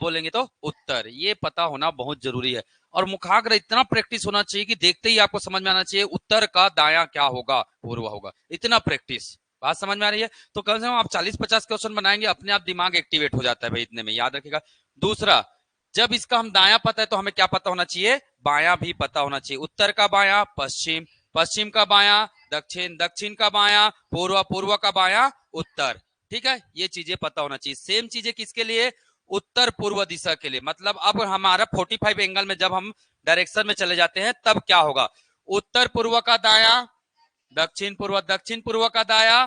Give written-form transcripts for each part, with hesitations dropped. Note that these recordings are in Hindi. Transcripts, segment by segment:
बोलेंगे तो उत्तर। ये पता होना बहुत जरूरी है। और मुखाग्र इतना प्रैक्टिस होना चाहिए कि देखते ही आपको समझ में आना चाहिए उत्तर का दायां क्या होगा, पूर्व होगा। इतना प्रैक्टिस। बात समझ में आ रही है? तो कम से कम आप 40-50 क्वेश्चन बनाएंगे, अपने आप दिमाग एक्टिवेट हो जाता है भाई, इतने में याद रखिएगा। दूसरा, जब इसका हम दायां पता है तो हमें क्या पता होना चाहिए, बायां भी पता होना चाहिए। उत्तर का बायां पश्चिम, पश्चिम का बायां दक्षिण, दक्षिण का बायां पूर्व, पूर्व का बायां उत्तर। ठीक है, ये चीजें पता होना चाहिए। सेम चीजें किसके लिए, उत्तर पूर्व दिशा के लिए। मतलब अब हमारा 45 एंगल में जब हम डायरेक्शन में चले जाते हैं तब क्या होगा, उत्तर पूर्व का दाया दक्षिण पूर्व, दक्षिण पूर्व का दाया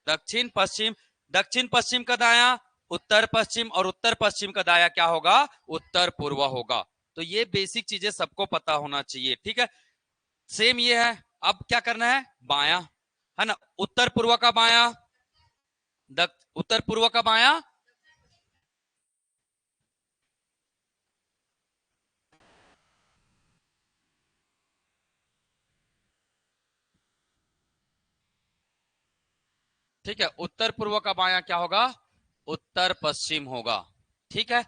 दक्षिण पश्चिम, दक्षिण पश्चिम का दाया उत्तर पश्चिम, और उत्तर पश्चिम का दाया क्या होगा, उत्तर पूर्व होगा। तो ये बेसिक चीजें सबको पता होना चाहिए। ठीक है, सेम ये है। अब क्या करना है, बाया है ना, उत्तर पूर्व का बाया, उत्तर पूर्व का बाया ठीक है, उत्तर पूर्व का बायां क्या होगा, उत्तर पश्चिम होगा। ठीक है,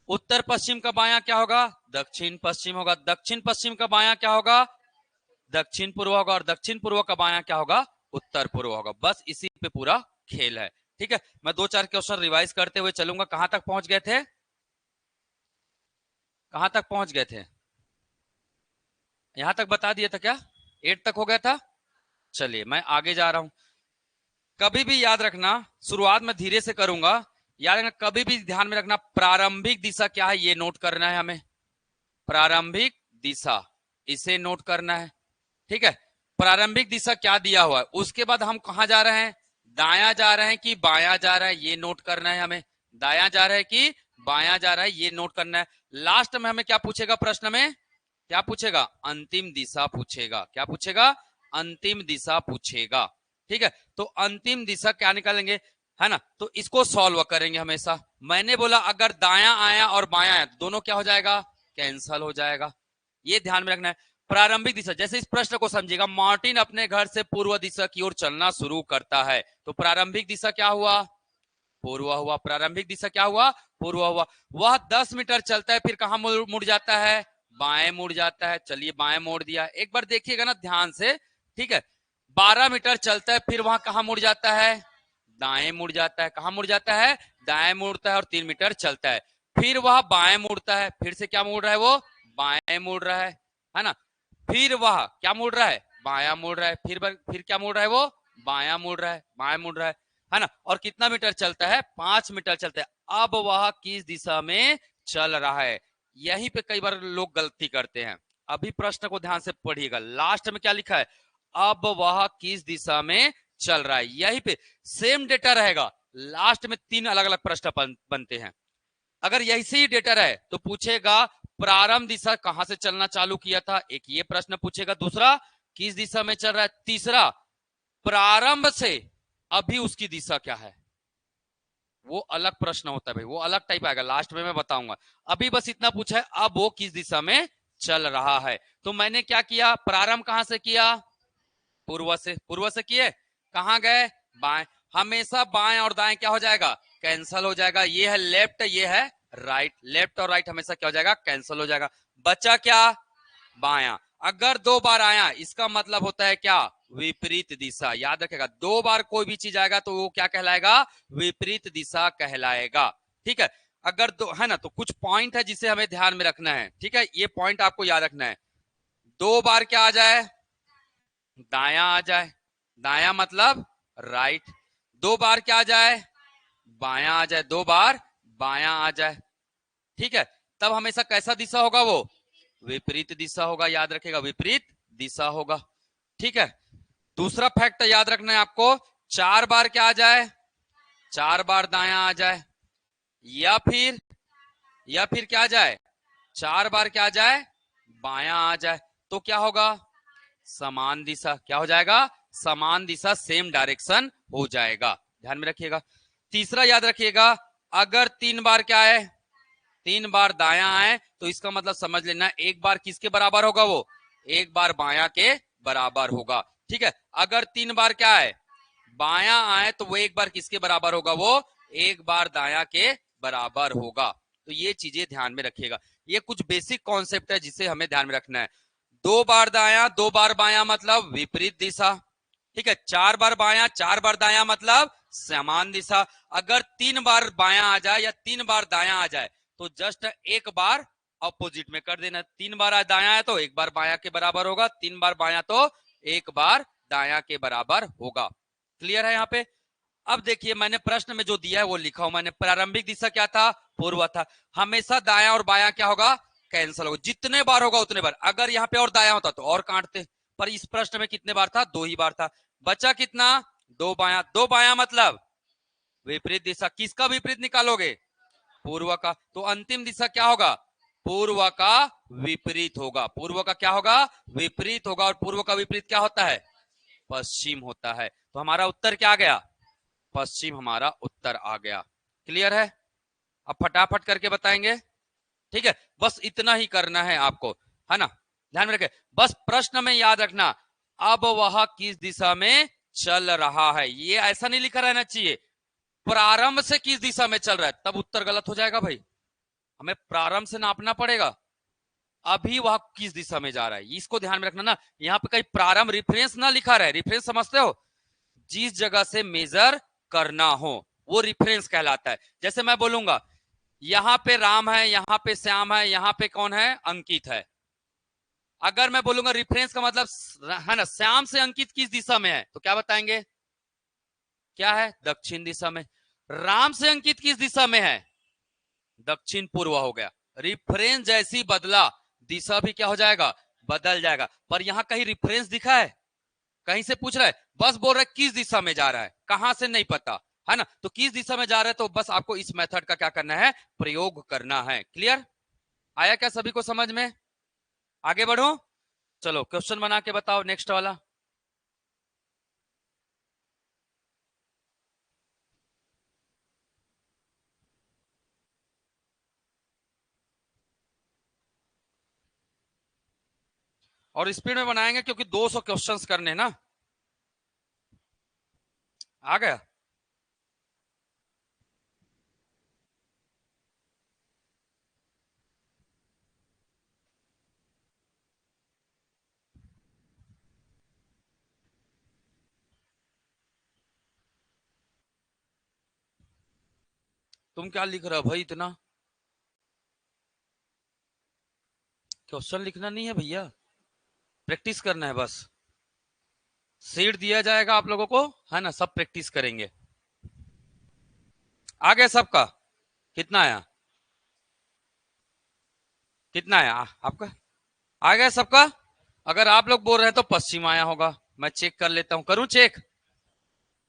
उत्तर पश्चिम का बायां क्या होगा, दक्षिण पश्चिम होगा। दक्षिण पश्चिम का बायां क्या होगा, दक्षिण पूर्व होगा। और दक्षिण पूर्व का बायां क्या होगा, उत्तर पूर्व होगा। बस इसी पे पूरा खेल है। ठीक है, मैं 2-4 क्वेश्चन रिवाइज करते हुए चलूंगा। कहां तक पहुंच गए थे, कहां तक पहुंच गए थे, यहां तक बता दिया था क्या, 8 तक हो गया था। चलिए मैं आगे जा रहा हूं। कभी भी याद रखना, शुरुआत में धीरे से करूंगा, याद रखना कभी भी ध्यान में रखना, प्रारंभिक दिशा क्या है ये नोट करना है हमें। प्रारंभिक दिशा, इसे नोट करना है। ठीक है, प्रारंभिक दिशा क्या दिया हुआ है, उसके बाद हम कहां जा रहे हैं, दायां जा रहे हैं कि बायां जा रहे हैं, ये नोट करना है हमें। दायां जा रहे हैं कि बायां जा रहा है, ये नोट करना है। लास्ट में हमें क्या पूछेगा, प्रश्न में क्या पूछेगा, अंतिम दिशा पूछेगा। क्या पूछेगा, अंतिम दिशा पूछेगा। ठीक है, तो अंतिम दिशा क्या निकालेंगे, है ना, तो इसको सॉल्व करेंगे हमेशा। मैंने बोला अगर दायां आया और बायां आया दोनों क्या हो जाएगा, कैंसल हो जाएगा। ये ध्यान में रखना है। प्रारंभिक दिशा, जैसे इस प्रश्न को समझिएगा, मार्टिन अपने घर से पूर्व दिशा की ओर चलना शुरू करता है, तो प्रारंभिक दिशा क्या हुआ, पूर्व हुआ। प्रारंभिक दिशा क्या हुआ, पूर्व हुआ। वह 10 मीटर चलता है, फिर कहां मुड़ जाता है, बाएं मुड़ जाता है। चलिए बाएं मोड़ दिया, एक बार देखिएगा ना ध्यान से। ठीक है, 12 मीटर चलता है, फिर वहां कहां मुड़ जाता है, दाएं मुड़ जाता है। कहां मुड़ जाता है, दाएं मुड़ता है, और 3 मीटर चलता है, फिर वह बाएं मुड़ता है। फिर से क्या मुड़ रहा है, वो बाएं मुड़ रहा है ना। फिर वह क्या मुड़ रहा है, बायां मुड़ रहा है। फिर क्या मुड़ रहा है, वो बायां मुड़ रहा है, बायां मुड़ रहा है ना। और कितना मीटर चलता है, 5 मीटर चलता है। अब वह किस दिशा में चल रहा है, यहीं पे कई बार लोग गलती करते हैं। अभी प्रश्न को ध्यान से पढ़िएगा, लास्ट में क्या लिखा है, अब वह किस दिशा में चल रहा है, यहीं पे सेम डेटा रहेगा। लास्ट में 3 अलग अलग प्रश्न बनते हैं। अगर यही से ही डेटा रहे तो पूछेगा प्रारंभ दिशा कहां से चलना चालू किया था, एक ये प्रश्न पूछेगा। दूसरा, किस दिशा में चल रहा है। तीसरा, प्रारंभ से अभी उसकी दिशा क्या है, वो अलग प्रश्न होता है भाई, वो अलग टाइप आएगा, लास्ट में मैं बताऊंगा। अभी बस इतना पूछा है, अब वो किस दिशा में चल रहा है। तो मैंने क्या किया, प्रारंभ कहां से किया, पूर्व से। पूर्व से किए, कहां गए, बाएं। हमेशा बाएं और दाएं क्या हो जाएगा, कैंसल हो जाएगा। ये है लेफ्ट, ये है राइट। लेफ्ट और राइट हमेशा क्या हो जाएगा, कैंसल हो जाएगा। बचा क्या, बायां। अगर 2 बार आया इसका मतलब होता है क्या, विपरीत दिशा। याद रखेगा, 2 बार कोई भी चीज आएगा तो वो क्या कहलाएगा, विपरीत दिशा कहलाएगा। ठीक है, अगर दो है ना, तो कुछ पॉइंट है जिसे हमें ध्यान में रखना है। ठीक है, ये पॉइंट आपको याद रखना है। 2 बार क्या आ जाए, दायां आ जाए, दायां मतलब राइट। 2 बार क्या आ जाए, बायां आ जाए। 2 बार बायां आ जाए। ठीक है, तब हमेशा कैसा दिशा होगा, वो विपरीत दिशा होगा। याद रखेगा, विपरीत दिशा होगा। ठीक है, दूसरा फैक्ट याद रखना है आपको, 4 बार क्या आ जाए, 4 बार दायां आ जाए, या फिर क्या आ जाए, 4 बार क्या आ जाए, बायां आ जाए। तो क्या होगा, समान दिशा। क्या हो जाएगा, समान दिशा, सेम डायरेक्शन हो जाएगा। ध्यान में रखिएगा। तीसरा याद रखिएगा, अगर 3 बार क्या है, 3 बार दायां आए तो इसका मतलब समझ लेना, एक बार किसके बराबर होगा, वो एक बार बायां के बराबर होगा। ठीक है, अगर 3 बार क्या है, बायां आए तो वो एक बार किसके बराबर होगा, वो एक बार दायां के बराबर होगा। तो ये चीजें ध्यान में रखिएगा। ये कुछ बेसिक कॉन्सेप्ट है जिसे हमें ध्यान में रखना है। 2 बार दायां 2 बार बायां मतलब विपरीत दिशा, ठीक है। 4 बार बायां 4 बार दायां मतलब समान दिशा। अगर 3 बार बायां आ जाए या 3 बार दायां आ जाए तो जस्ट एक बार अपोजिट में कर देना। 3 बार दायां है तो 1 बार बायां के बराबर होगा, 3 बार बायां तो 1 बार दायां के बराबर होगा। क्लियर है यहाँ पे? अब देखिए मैंने प्रश्न में जो दिया है वो लिखा हूं मैंने। प्रारंभिक दिशा क्या था? पूर्व था। हमेशा दायां और बायां क्या होगा? कैंसिल होगा। जितने बार होगा उतने बार। अगर यहाँ पे और दायां होता तो और काटते, पर इस प्रश्न में कितने बार था? 2 ही बार था। बचा कितना? 2 बायां। 2 बायां मतलब विपरीत दिशा। किसका विपरीत निकालोगे? पूर्व का। तो अंतिम दिशा क्या होगा? पूर्व का विपरीत होगा। पूर्व का क्या होगा? विपरीत होगा। और पूर्व का विपरीत क्या होता है? पश्चिम होता है। तो हमारा उत्तर क्या आ गया? पश्चिम हमारा उत्तर आ गया। क्लियर है? अब फटाफट करके बताएंगे, ठीक है। बस इतना ही करना है आपको, है ना। ध्यान में रखें, बस प्रश्न में याद रखना अब वह किस दिशा में चल रहा है। ये ऐसा नहीं लिखा रहना चाहिए प्रारंभ से किस दिशा में चल रहा है, तब उत्तर गलत हो जाएगा भाई। हमें प्रारंभ से नापना पड़ेगा अभी वह किस दिशा में जा रहा है, इसको ध्यान में रखना ना। यहाँ पे कहीं प्रारंभ रेफरेंस ना लिखा रहे। रेफरेंस समझते हो? जिस जगह से मेजर करना हो वो रेफरेंस कहलाता है। जैसे मैं बोलूंगा यहाँ पे राम है, यहाँ पे श्याम है, यहाँ पे कौन है? अंकित है। अगर मैं बोलूंगा रेफरेंस का मतलब है ना, श्याम से अंकित किस दिशा में है, तो क्या बताएंगे? क्या है? दक्षिण दिशा में। राम से अंकित किस दिशा में है? दक्षिण पूर्व हो गया। रिफरेंस जैसी बदला दिशा भी क्या हो जाएगा? बदल जाएगा। पर यहां कहीं रिफरेंस दिखा है? कहीं से पूछ रहा है? बस बोल रहा है किस दिशा में जा रहा है, कहां से नहीं पता, है ना। तो किस दिशा में जा रहा है तो बस आपको इस मेथड का क्या करना है? प्रयोग करना है। क्लियर? आया क्या सभी को समझ में? आगे बढ़ो, चलो क्वेश्चन बना के बताओ नेक्स्ट वाला। और स्पीड में बनाएंगे क्योंकि 200 क्वेश्चंस करने ना। आ गया? तुम क्या लिख रहे हो भाई? इतना क्वेश्चन लिखना नहीं है भैया, प्रैक्टिस करना है बस। सीट दिया जाएगा आप लोगों को, है ना, सब प्रैक्टिस करेंगे। आ गया सबका? कितना आया? कितना आया आपका? आ गया सबका? अगर आप लोग बोल रहे हैं तो पश्चिम आया होगा। मैं चेक कर लेता हूं, करूं चेक,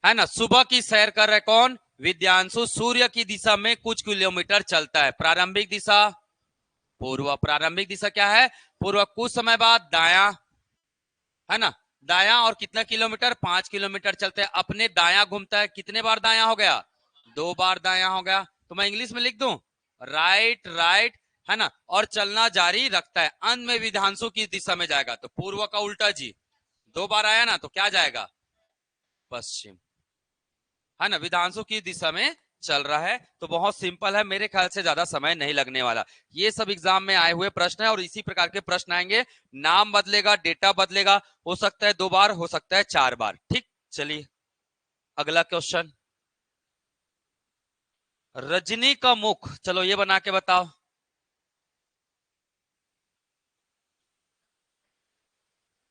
है ना। सुबह की सैर कर रहे कौन? विद्यांशु। सूर्य की दिशा में कुछ किलोमीटर चलता है। प्रारंभिक दिशा पूर्व। प्रारंभिक दिशा क्या है? पूर्व। कुछ समय बाद दाया, है ना। दाया और कितना किलोमीटर? 5 किलोमीटर चलते हैं। अपने दाया घूमता है। कितने बार दाया हो गया? 2 बार दाया हो गया। तो मैं इंग्लिश में लिख दूं राइट राइट, है ना। और चलना जारी रखता है। अंत में विधांशु की दिशा में जाएगा। तो पूर्व का उल्टा जी, 2 बार आया ना तो क्या जाएगा? पश्चिम, है ना। विधांशु की दिशा में चल रहा है। तो बहुत सिंपल है, मेरे ख्याल से ज्यादा समय नहीं लगने वाला। ये सब एग्जाम में आए हुए प्रश्न है और इसी प्रकार के प्रश्न आएंगे। नाम बदलेगा, डेटा बदलेगा, हो सकता है 2 बार, हो सकता है 4 बार। ठीक, चलिए अगला क्वेश्चन। रजनी का मुख, चलो ये बना के बताओ।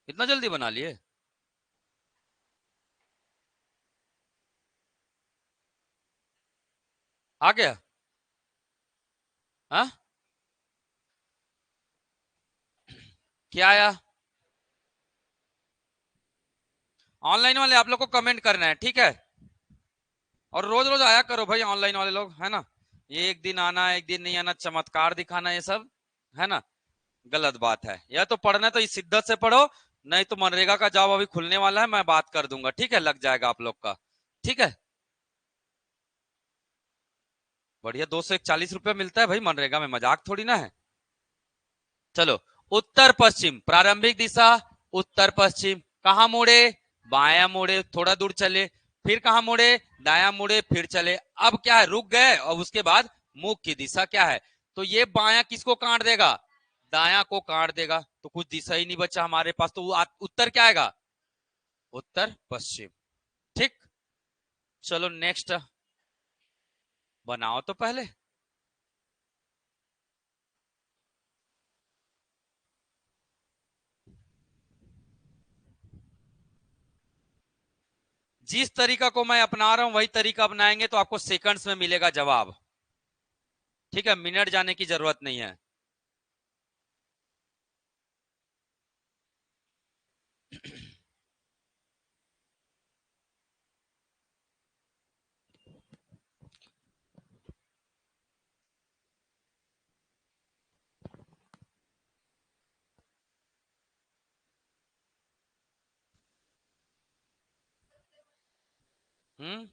इतना जल्दी बना लिए? आ गया? हाँ, क्या आया? ऑनलाइन वाले आप लोग को कमेंट करना है, ठीक है। और रोज रोज आया करो भाई ऑनलाइन वाले लोग, है ना। ये एक दिन आना एक दिन नहीं आना, चमत्कार दिखाना, ये सब है ना, गलत बात है। या तो पढ़ना है तो इस शिद्दत से पढ़ो, नहीं तो मनरेगा का जॉब अभी खुलने वाला है, मैं बात कर दूंगा, ठीक है, लग जाएगा आप लोग का। ठीक है, बढ़िया। 241 रुपया मिलता है भाई मनरेगा में, मजाक थोड़ी ना है। चलो, उत्तर पश्चिम प्रारंभिक दिशा, उत्तर पश्चिम। कहां मुड़े? बाया मुड़े, थोड़ा दूर चले, फिर कहां मुड़े? दाया मुड़े, फिर चले। अब क्या है? रुक गए और उसके बाद मुख की दिशा क्या है? तो ये बायां किसको काट देगा, दायां को काट देगा, तो कुछ दिशा ही नहीं बचा हमारे पास, तो उत्तर क्या आएगा, उत्तर पश्चिम। ठीक, चलो नेक्स्ट बनाओ तो पहले। जिस तरीका को मैं अपना रहा हूं वही तरीका अपनाएंगे तो आपको सेकंड्स में मिलेगा जवाब। ठीक है, मिनट जाने की जरूरत नहीं है। हम्म,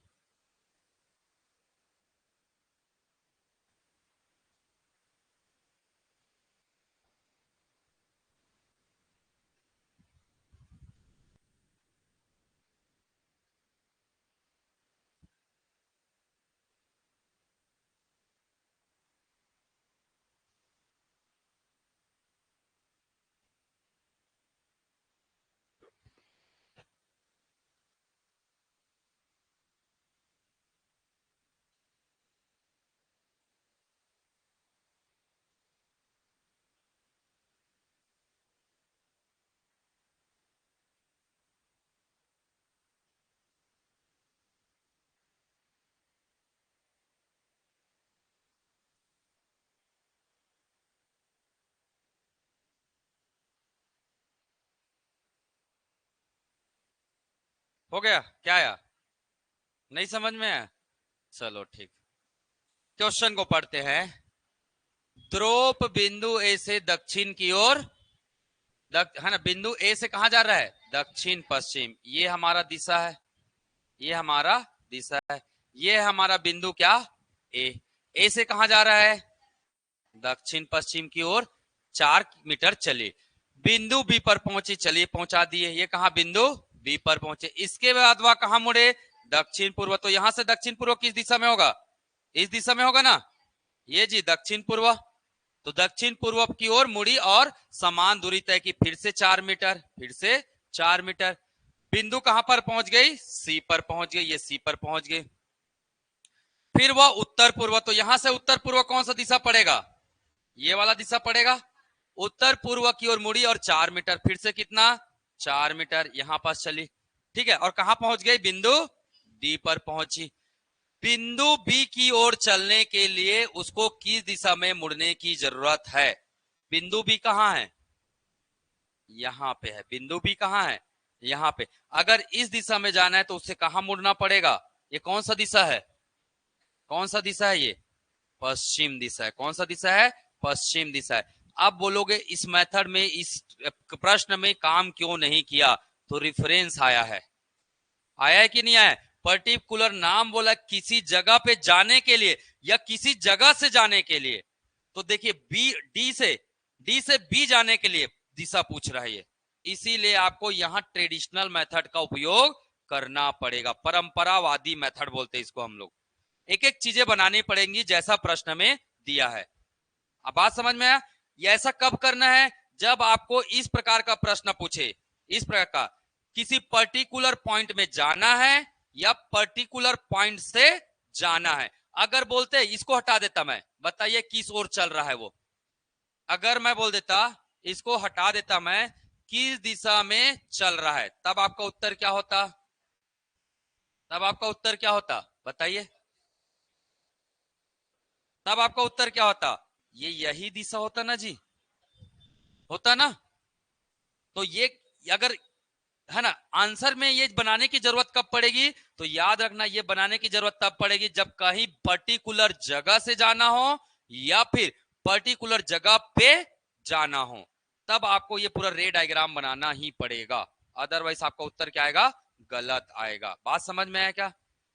हो गया क्या आया, नहीं समझ में आया, चलो ठीक। क्वेश्चन को पढ़ते हैं। ध्रुव बिंदु ए से दक्षिण की ओर, है ना, बिंदु ए से कहां जा रहा है, दक्षिण पश्चिम, ये हमारा दिशा है, ये हमारा दिशा है, ये हमारा बिंदु क्या, ए। ए से कहां जा रहा है, दक्षिण पश्चिम की ओर, 4 मीटर चले, बिंदु बी पर पहुंचे, चलिए पहुंचा दिए, ये कहा बिंदु बी पर पहुंचे, इसके बाद वह कहां मुड़े, दक्षिण पूर्व, तो यहां से दक्षिण पूर्व किस दिशा में होगा, इस दिशा में होगा ना, ये जी दक्षिण पूर्व, तो दक्षिण पूर्व की ओर मुड़ी और समान दूरी तय की, फिर से 4 मीटर, फिर से 4 मीटर, बिंदु कहां पर पहुंच गई, सी पर पहुंच गई, ये सी पर पहुंच गई, फिर वह उत्तर पूर्व, तो यहां से उत्तर पूर्व कौन सा दिशा पड़ेगा, ये वाला दिशा पड़ेगा, उत्तर पूर्व की ओर मुड़ी और 4 मीटर, फिर से कितना, 4 मीटर, यहां पास चली, ठीक है, और कहां पहुंच गई, बिंदु डी पर पहुंची, बिंदु बी की ओर चलने के लिए उसको किस दिशा में मुड़ने की जरूरत है, बिंदु बी कहां है, यहां पे है, बिंदु बी कहां है, यहां पे, अगर इस दिशा में जाना है तो उससे कहां मुड़ना पड़ेगा, ये कौन सा दिशा है, कौन सा दिशा है ये, पश्चिम दिशा है, कौन सा दिशा है, पश्चिम दिशा है। अब बोलोगे इस मेथड में, इस प्रश्न में काम क्यों नहीं किया, तो रेफरेंस आया है, आया है कि नहीं आया, पर्टिकुलर नाम बोला किसी जगह पे जाने के लिए या किसी जगह से जाने के लिए, तो देखिए बी, डी से बी जाने के लिए दिशा पूछ रहा है ये, इसीलिए आपको यहां ट्रेडिशनल मेथड का उपयोग करना पड़ेगा, परंपरावादी मेथड बोलते हैं इसको हम लोग, एक एक चीजें बनानी पड़ेंगी जैसा प्रश्न में दिया है। अब बात समझ में आया, ये ऐसा कब करना है, जब आपको इस प्रकार का प्रश्न पूछे, इस प्रकार का, किसी पर्टिकुलर पॉइंट में जाना है या पर्टिकुलर पॉइंट से जाना है, अगर बोलते इसको हटा देता मैं, बताइए किस ओर चल रहा है वो, अगर मैं बोल देता इसको हटा देता मैं, किस दिशा में चल रहा है, तब आपका उत्तर क्या होता, तब आपका उत्तर क्या होता बताइए, तब आपका उत्तर क्या होता, ये यही दिशा होता ना जी, होता ना, तो ये अगर, है ना, आंसर में ये बनाने की जरूरत कब पड़ेगी, तो याद रखना ये बनाने की जरूरत तब पड़ेगी जब कहीं पर्टिकुलर जगह से जाना हो या फिर पर्टिकुलर जगह पे जाना हो, तब आपको ये पूरा रे डायग्राम बनाना ही पड़ेगा, अदरवाइज आपका उत्तर क्या आएगा, गलत आएगा। बात समझ में आया क्या,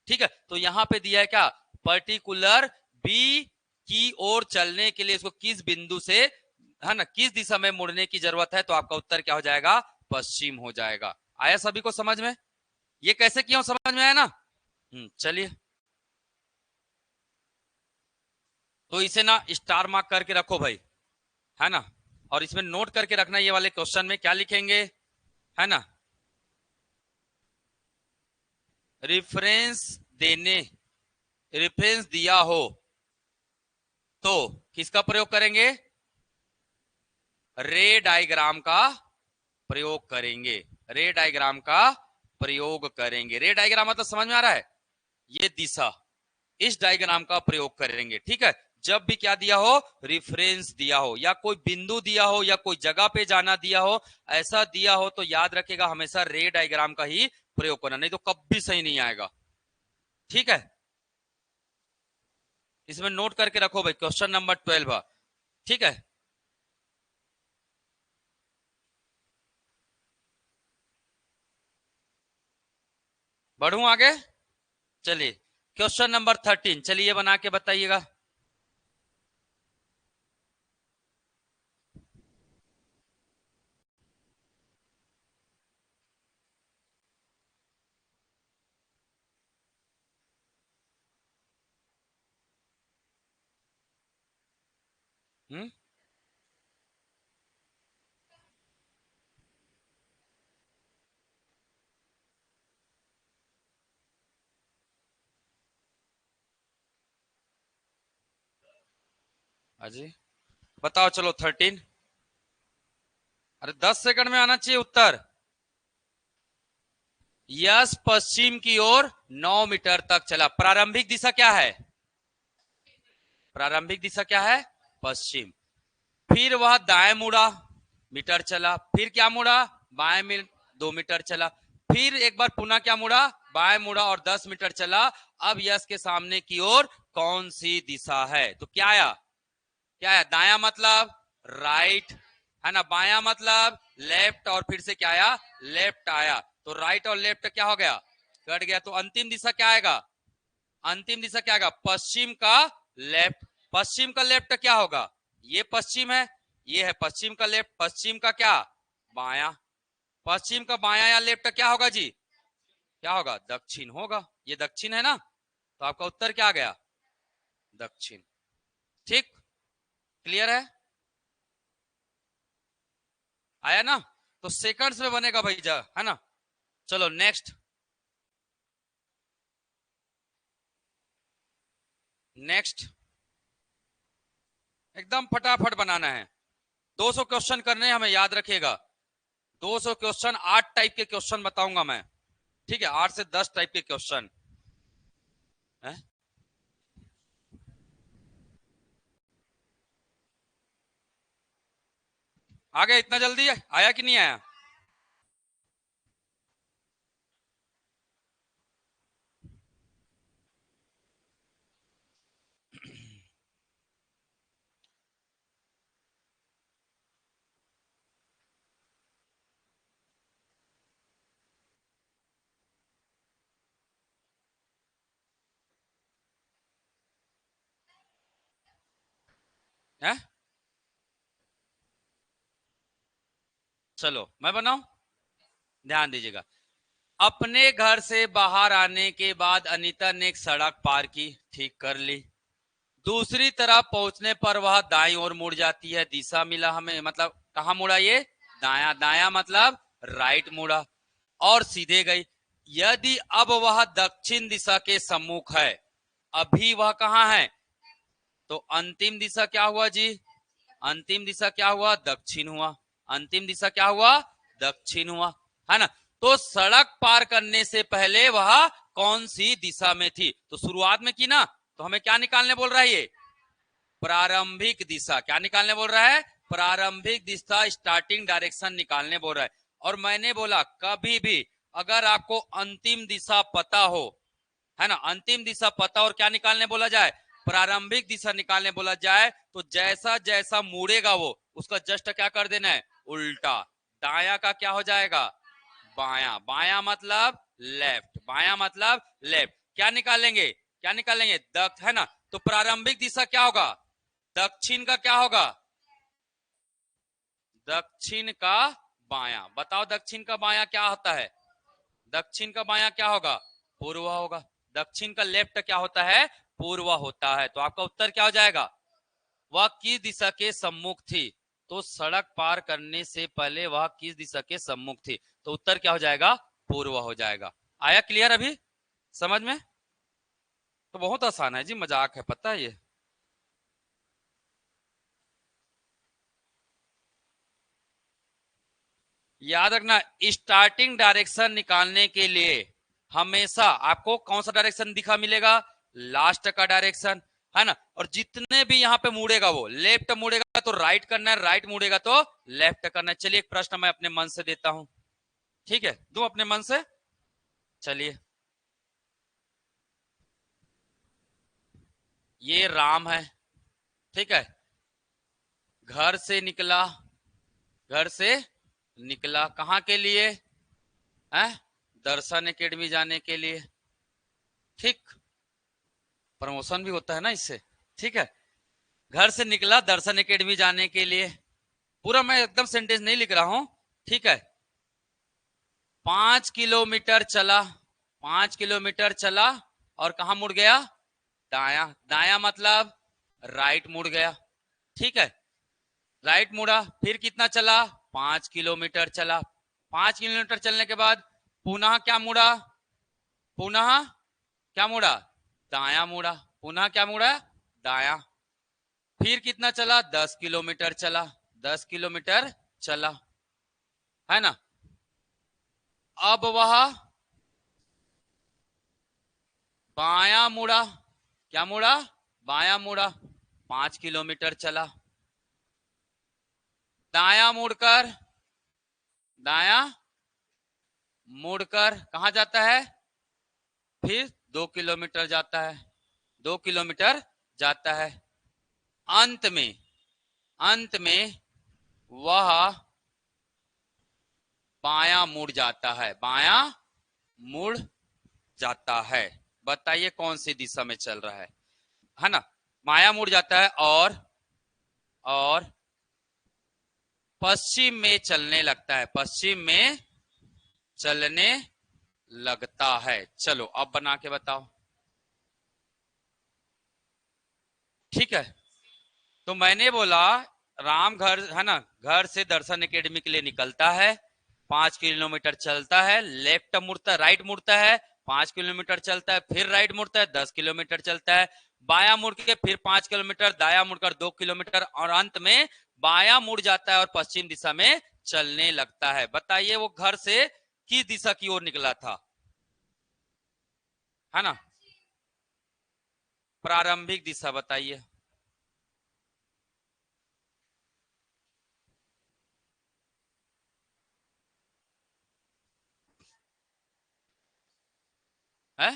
ठीक है, तो यहां पे दिया है क्या, पर्टिकुलर बी की ओर चलने के लिए इसको किस बिंदु से, है ना, किस दिशा में मुड़ने की जरूरत है, तो आपका उत्तर क्या हो जाएगा, पश्चिम हो जाएगा। आया सभी को समझ में, ये कैसे किया समझ में आया ना, चलिए, तो इसे ना स्टार मार्क करके रखो भाई, है ना। और इसमें नोट करके रखना ये वाले क्वेश्चन में क्या लिखेंगे, है ना। रेफरेंस देने, रेफरेंस दिया हो तो किसका प्रयोग करेंगे, रे डायग्राम का प्रयोग करेंगे, रे डायग्राम का प्रयोग करेंगे। रे डायग्राम मतलब समझ में आ रहा है, ये दिशा, इस डायग्राम का प्रयोग करेंगे, ठीक है। जब भी क्या दिया हो, रिफरेंस दिया हो या कोई बिंदु दिया हो या कोई जगह पे जाना दिया हो, ऐसा दिया हो तो याद रखेगा हमेशा रे डायग्राम का ही प्रयोग करना, नहीं तो कभी सही नहीं आएगा, ठीक है। इसमें नोट करके रखो भाई, क्वेश्चन नंबर 12, ठीक है। बढ़ूं आगे, चलिए क्वेश्चन नंबर 13, चलिए बना के बताइएगा। हम्म, अजी बताओ, चलो 13। अरे 10 सेकंड में आना चाहिए उत्तर। यस पश्चिम की ओर 9 मीटर तक चला। प्रारंभिक दिशा क्या है, प्रारंभिक दिशा क्या है, पश्चिम। फिर वह दाएं मुड़ा, मीटर चला, फिर क्या मुड़ा, बाएं में 2 मीटर चला, फिर एक बार पुनः क्या मुड़ा, बाएं मुड़ा और 10 मीटर चला। अब यश के सामने की ओर कौन सी दिशा है, तो क्या आया, क्या है, दाया मतलब राइट, है ना, बाया मतलब लेफ्ट, और फिर से क्या आया, लेफ्ट आया। तो राइट और लेफ्ट क्या हो गया, कट गया। तो अंतिम दिशा क्या आएगा, अंतिम दिशा क्या आएगा, पश्चिम का लेफ्ट। पश्चिम का लेफ्ट क्या होगा, ये पश्चिम है, ये है पश्चिम का लेफ्ट, पश्चिम का क्या, बाया। पश्चिम का बाया या लेफ्ट क्या होगा जी, क्या होगा, दक्षिण होगा। ये दक्षिण है ना, तो आपका उत्तर क्या आ गया, दक्षिण, ठीक, क्लियर है, आया ना। तो सेकंड्स में बनेगा भाई जा, है ना। चलो नेक्स्ट, नेक्स्ट एकदम फटाफट बनाना है। 200 क्वेश्चन करने हैं हमें, याद रखिएगा। 200 क्वेश्चन, 8 टाइप के क्वेश्चन बताऊंगा मैं, ठीक है, 8 से 10 टाइप के क्वेश्चन है। आ गया, इतना जल्दी आया कि नहीं आया, है। चलो मैं बनाऊं, ध्यान दीजिएगा। अपने घर से बाहर आने के बाद अनीता ने एक सड़क पार की, ठीक कर ली। दूसरी तरफ पहुंचने पर वह दाईं ओर मुड़ जाती है, दिशा मिला हमें, मतलब कहां मुड़ा ये, दाया, दाया मतलब राइट मुड़ा, और सीधे गई। यदि अब वह दक्षिण दिशा के सम्मुख है, अभी वह कहां है, तो अंतिम दिशा क्या हुआ जी, अंतिम दिशा क्या हुआ, दक्षिण हुआ, अंतिम दिशा क्या हुआ, दक्षिण हुआ, है ना। तो सड़क पार करने से पहले वह कौन सी दिशा में थी, तो शुरुआत में की ना, तो हमें क्या निकालने बोल रहा है ये, प्रारंभिक दिशा। क्या निकालने बोल रहा है, प्रारंभिक दिशा, स्टार्टिंग डायरेक्शन निकालने बोल रहा है। और मैंने बोला कभी भी अगर आपको अंतिम दिशा पता हो, है ना, अंतिम दिशा पता और क्या निकालने बोला जाए, प्रारंभिक दिशा निकालने बोला जाए, तो जैसा जैसा मुड़ेगा वो उसका जस्ट क्या कर देना है, उल्टा। दाया का क्या हो जाएगा, बाया, बाया मतलब लेफ्ट, बाया मतलब लेफ्ट। क्या निकालेंगे, क्या निकालेंगे, दक्ष, है ना। तो प्रारंभिक दिशा क्या होगा, दक्षिण का क्या होगा, दक्षिण का बाया। बताओ दक्षिण का बाया क्या होता है, दक्षिण का बाया क्या होगा, पूर्व होगा। दक्षिण का लेफ्ट क्या होता है, पूर्व होता है। तो आपका उत्तर क्या हो जाएगा, वह किस दिशा के सम्मुख थी? तो सड़क पार करने से पहले वह किस दिशा के सम्मुख थी? तो उत्तर क्या हो जाएगा? पूर्व हो जाएगा। आया क्लियर अभी समझ में? तो बहुत आसान है जी, मजाक है, पता है ये। याद रखना, स्टार्टिंग डायरेक्शन निकालने के लिए हमेशा आपको कौन सा डायरेक्शन दिखा मिलेगा? लास्ट का डायरेक्शन, है ना। और जितने भी यहाँ पे मुड़ेगा, वो लेफ्ट मुड़ेगा तो राइट करना है, राइट मुड़ेगा तो लेफ्ट करना है। चलिए एक प्रश्न मैं अपने मन से देता हूं, ठीक है, दो अपने मन से। चलिए, ये राम है, ठीक है, घर से निकला, घर से निकला कहाँ के लिए? है, दर्शन एकेडमी जाने के लिए, ठीक। प्रमोशन भी होता है ना इससे, ठीक है। घर से निकला दर्शन एकेडमी जाने के लिए, पूरा मैं एकदम सेंटेंस नहीं लिख रहा हूं, ठीक है। 5 किलोमीटर चला, 5 किलोमीटर चला और कहा मुड़ गया? दाया, दाया मतलब राइट मुड़ गया, ठीक है। राइट मुड़ा, फिर कितना चला? 5 किलोमीटर चला। 5 किलोमीटर चलने के बाद पुनः क्या मुड़ा? पुनः क्या मुड़ा? दाया मुड़ा। पुनः क्या मुड़ा? दाया। फिर कितना चला? 10 किलोमीटर चला, 10 किलोमीटर चला, है ना। अब वह बाया मुड़ा, क्या मुड़ा? बाया मुड़ा, 5 किलोमीटर चला। दाया मुड़कर, दाया मुड़कर कहा जाता है? फिर 2 किलोमीटर जाता है, 2 किलोमीटर जाता है। अंत में, अंत में वह बाया मुड़ जाता है, बाया मुड़ जाता है। बताइए कौन सी दिशा में चल रहा है ना। बाया मुड़ जाता है और पश्चिम में चलने लगता है, पश्चिम में चलने लगता है। चलो अब बना के बताओ, ठीक है। तो मैंने बोला राम घर, है ना, घर से दर्शन एकेडमी के लिए निकलता है, 5 किलोमीटर चलता है, लेफ्ट मुड़ता है, राइट मुड़ता है, 5 किलोमीटर चलता है, फिर राइट मुड़ता है, 10 किलोमीटर चलता है, बाया मुड़ के फिर 5 किलोमीटर, दाया मुड़कर 2 किलोमीटर, और अंत में बाया मुड़ जाता है और पश्चिम दिशा में चलने लगता है। बताइए वो घर से किस दिशा की ओर निकला था, है ना। प्रारंभिक दिशा बताइए। है,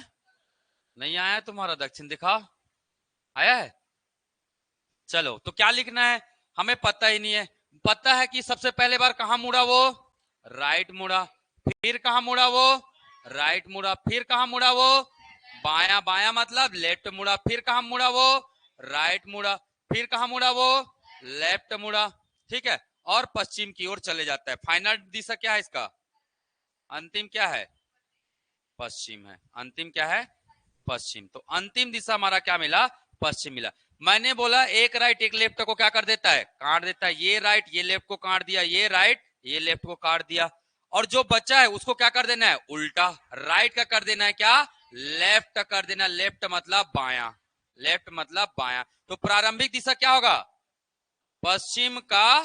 नहीं आया तुम्हारा दक्षिण दिखाओ, आया है? चलो तो क्या लिखना है, हमें पता ही नहीं है। पता है कि सबसे पहले बार कहां मुड़ा वो? राइट मुड़ा। फिर कहां मुड़ा वो? राइट मुड़ा। फिर कहां मुड़ा वो? बाया, बाया मतलब लेफ्ट मुड़ा। फिर कहां मुड़ा वो? राइट मुड़ा। फिर कहां मुड़ा वो? लेफ्ट मुड़ा, ठीक है। और पश्चिम की ओर चले जाता है। फाइनल दिशा क्या है इसका? अंतिम क्या है? पश्चिम है। अंतिम क्या है? पश्चिम। तो अंतिम दिशा हमारा क्या मिला? पश्चिम मिला। मैंने बोला एक राइट एक लेफ्ट को क्या कर देता है? काट देता है। ये राइट ये लेफ्ट को काट दिया, ये राइट ये लेफ्ट को काट दिया, और जो बचा है उसको क्या कर देना है? उल्टा। राइट का कर देना है क्या? लेफ्ट कर देना। लेफ्ट मतलब बाया, लेफ्ट मतलब बाया। तो प्रारंभिक दिशा क्या होगा? पश्चिम का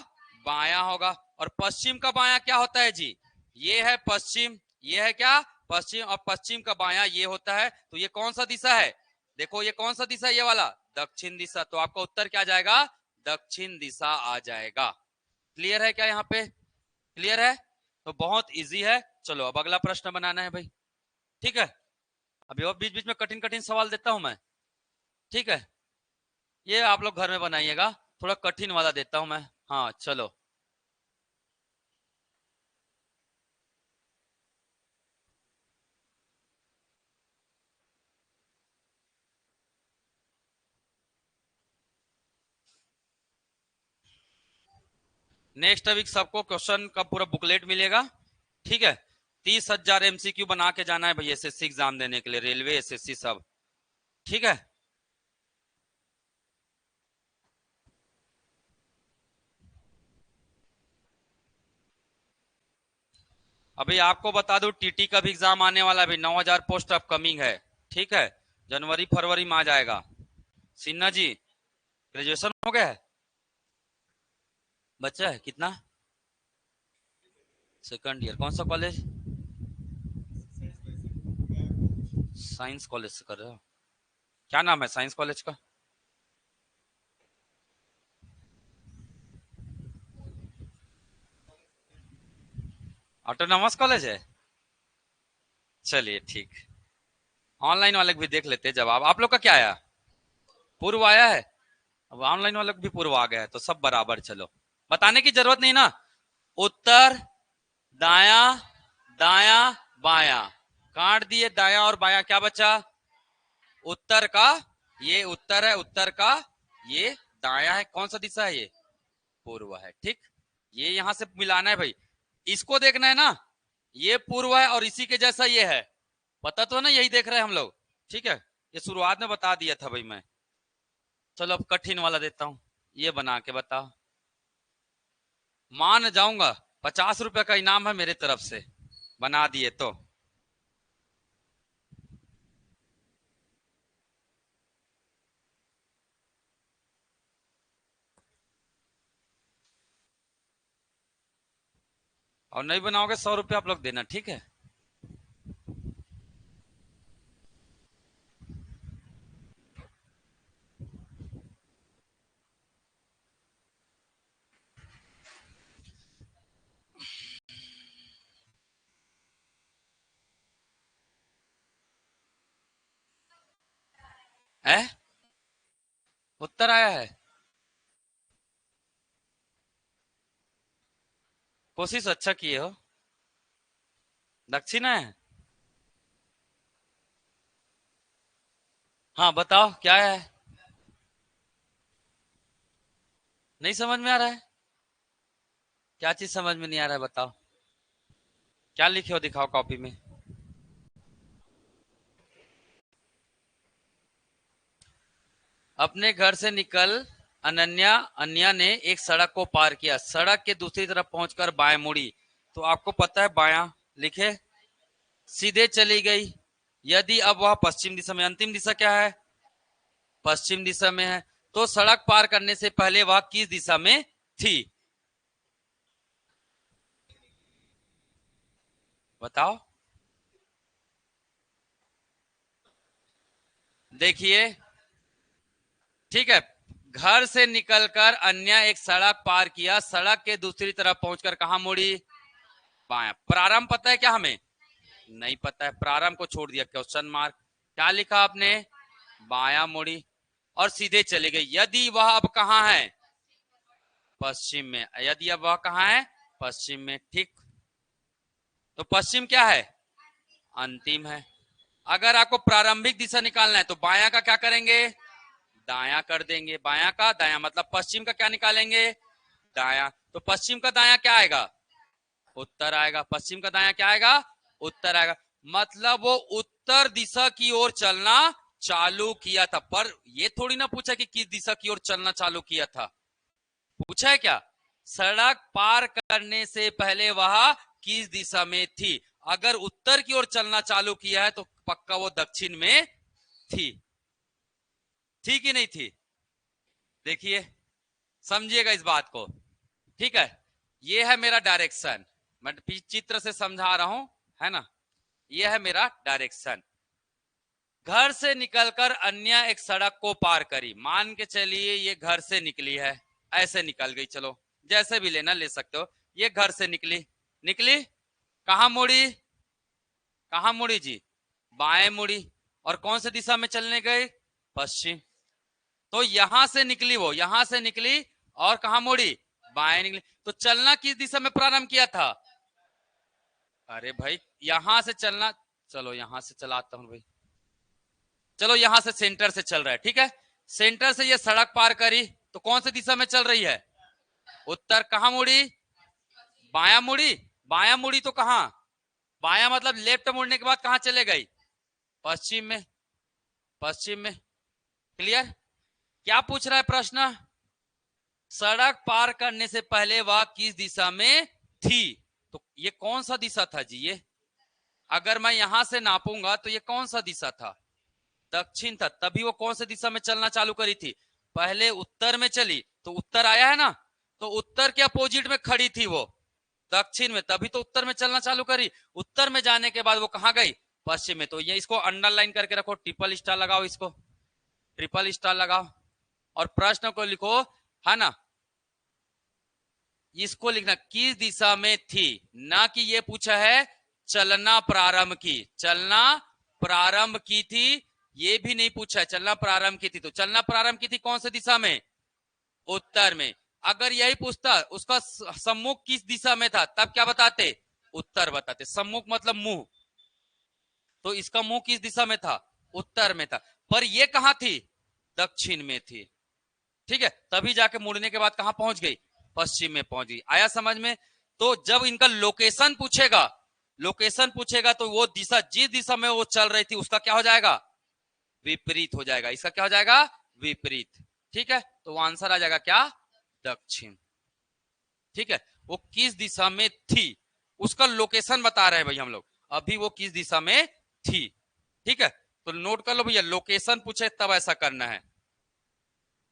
बाया होगा। और पश्चिम का बाया क्या होता है जी? ये है पश्चिम, ये है क्या? पश्चिम। और पश्चिम का बाया ये होता है। तो ये कौन सा दिशा है? देखो ये कौन सा दिशा है? ये वाला दक्षिण दिशा। तो आपका उत्तर क्या जाएगा? दक्षिण दिशा आ जाएगा। क्लियर है क्या यहाँ पे? क्लियर है? तो बहुत इजी है। चलो अब अगला प्रश्न बनाना है भाई, ठीक है। अभी और बीच बीच में कठिन कठिन सवाल देता हूं मैं, ठीक है। ये आप लोग घर में बनाइएगा, थोड़ा कठिन वाला देता हूं मैं। हाँ चलो, नेक्स्ट वीक सबको क्वेश्चन का पूरा बुकलेट मिलेगा, ठीक है। 30,000 MCQ बना के जाना है भाई एसएससी एग्जाम देने के लिए, रेलवे एसएससी सब, ठीक है। अभी आपको बता दूं टीटी का भी एग्जाम आने वाला है, अभी 9,000 पोस्ट अपकमिंग है, ठीक है, जनवरी फरवरी में आ जाएगा। सिन्हा जी ग्रेजुएशन हो गया है? बच्चा है कितना? सेकंड ईयर, कौन सा कॉलेज? साइंस कॉलेज से कर रहे हो? क्या नाम है साइंस कॉलेज का? ऑटोनॉमस कॉलेज है? चलिए ठीक। ऑनलाइन वाले को भी देख लेते हैं जवाब। आप लोग का क्या आया? पूर्व आया है? अब ऑनलाइन वाले को भी पूर्व आ गया है तो सब बराबर। चलो बताने की जरूरत नहीं ना। उत्तर, दाया, दाया, बाया, काट दिए दाया और बाया, क्या बचा? उत्तर का, ये उत्तर है, उत्तर का ये दाया है। कौन सा दिशा है ये? पूर्व है, ठीक। ये यहां से मिलाना है भाई, इसको देखना है ना, ये पूर्व है और इसी के जैसा ये है, पता तो है ना, यही देख रहे हैं हम लोग, ठीक है। ये शुरुआत में बता दिया था भाई मैं। चलो अब कठिन वाला देता हूं, ये बना के बताओ। मान जाऊंगा 50 रुपए का इनाम है मेरे तरफ से, बना दिए तो। और नहीं बनाओगे 100 रुपये आप लोग देना, ठीक है। है उत्तर आया है? कोशिश अच्छा किए हो। दक्षिण है? हाँ बताओ क्या है। नहीं समझ में आ रहा है? क्या चीज समझ में नहीं आ रहा है बताओ। क्या लिखे हो दिखाओ कॉपी में। अपने घर से निकल अनन्या अन्या ने एक सड़क को पार किया, सड़क के दूसरी तरफ पहुंचकर बाएं मुड़ी, तो आपको पता है बायां लिखे, सीधे चली गई। यदि अब वह पश्चिम दिशा में, अंतिम दिशा क्या है? पश्चिम दिशा में है, तो सड़क पार करने से पहले वह किस दिशा में थी? बताओ। देखिए, ठीक है, घर से निकलकर अन्य एक सड़क पार किया, सड़क के दूसरी तरफ पहुंचकर कहां मुड़ी? बायां। प्रारंभ पता है क्या हमें? नहीं पता है, प्रारंभ को छोड़ दिया, क्वेश्चन मार्क। क्या लिखा आपने? बायां मुड़ी और सीधे चले गई। यदि वह अब कहां है? पश्चिम में। यदि अब वह कहां है? पश्चिम में, ठीक। तो पश्चिम क्या है? अंतिम है। अगर आपको प्रारंभिक दिशा निकालना है तो बायां का क्या करेंगे? दायां कर देंगे। बायां का दायां मतलब पश्चिम का क्या निकालेंगे? दायां। तो पश्चिम का दायां क्या आएगा? उत्तर आएगा। पश्चिम का दायां क्या आएगा? उत्तर आएगा। मतलब वो उत्तर दिशा की ओर चलना चालू किया था। पर ये थोड़ी ना पूछा कि किस दिशा की ओर चलना चालू किया था, पूछा है क्या? सड़क पार करने से पहले वह किस दिशा में थी? अगर उत्तर की ओर चलना चालू किया है तो पक्का वो दक्षिण में थी। थी कि नहीं थी? देखिए, समझिएगा इस बात को, ठीक है। ये है मेरा डायरेक्शन, मैं चित्र से समझा रहा हूं, है ना। ये है मेरा डायरेक्शन। घर से निकलकर अन्य एक सड़क को पार करी, मान के चलिए ये घर से निकली है, ऐसे निकल गई, चलो जैसे भी लेना ले सकते हो। ये घर से निकली, निकली कहां मुड़ी? कहां मुड़ी जी? बाएं मुड़ी। और कौन सी दिशा में चलने गई? पश्चिम। तो यहां से निकली, वो यहां से निकली और कहां मुड़ी? बाएं निकली। तो चलना किस दिशा में प्रारंभ किया था? अरे भाई यहां से चलना, चलो यहां से चलाता हूं भाई, चलो यहां से सेंटर से चल रहा है, ठीक है। सेंटर से ये सड़क पार करी तो कौन सी दिशा में चल रही है? उत्तर। कहां मुड़ी? बायां मुड़ी। बायां मुड़ी तो कहां? बायां मतलब लेफ्ट मुड़ने के बाद कहां चले गई? पश्चिम में। पश्चिम में, क्लियर। क्या पूछ रहा है प्रश्न? सड़क पार करने से पहले वह किस दिशा में थी? तो ये कौन सा दिशा था जी? ये अगर मैं यहां से नापूंगा तो ये कौन सा दिशा था? दक्षिण था। तभी वो कौन सी दिशा में चलना चालू करी थी? पहले उत्तर में चली, तो उत्तर आया है ना, तो उत्तर के अपोजिट में खड़ी थी वो, दक्षिण में, तभी तो उत्तर में चलना चालू करी। उत्तर में जाने के बाद वो कहां गई? पश्चिम में। तो ये इसको अंडरलाइन करके रखो, ट्रिपल स्टार लगाओ, इसको ट्रिपल स्टार लगाओ और प्रश्न को लिखो, है ना। इसको लिखना किस दिशा में थी, ना कि ये पूछा है चलना प्रारंभ की। चलना प्रारंभ की थी ये भी नहीं पूछा है, चलना प्रारंभ की थी। तो चलना प्रारंभ की थी कौन सी दिशा में? उत्तर में। अगर यही पूछता उसका सम्मुख किस दिशा में था, तब क्या बताते? उत्तर बताते। सम्मुख मतलब मुंह, तो इसका मुंह किस दिशा में था? उत्तर में था। पर ये कहां थी? दक्षिण में थी। ठीक है, तभी जाके मुड़ने के बाद कहां पहुंच गई? पश्चिम में पहुंच गई। आया समझ में? तो जब इनका लोकेशन पूछेगा, लोकेशन पूछेगा तो वो दिशा, जिस दिशा में वो चल रही थी उसका क्या हो जाएगा? विपरीत हो जाएगा। इसका क्या हो जाएगा? विपरीत। ठीक है, तो आंसर आ जाएगा क्या? दक्षिण। ठीक है, वो किस दिशा में थी उसका लोकेशन बता रहे हैं भाई हम लोग, अभी वो किस दिशा में थी। ठीक है, तो नोट कर लो भैया, लोकेशन पूछे तब ऐसा करना है।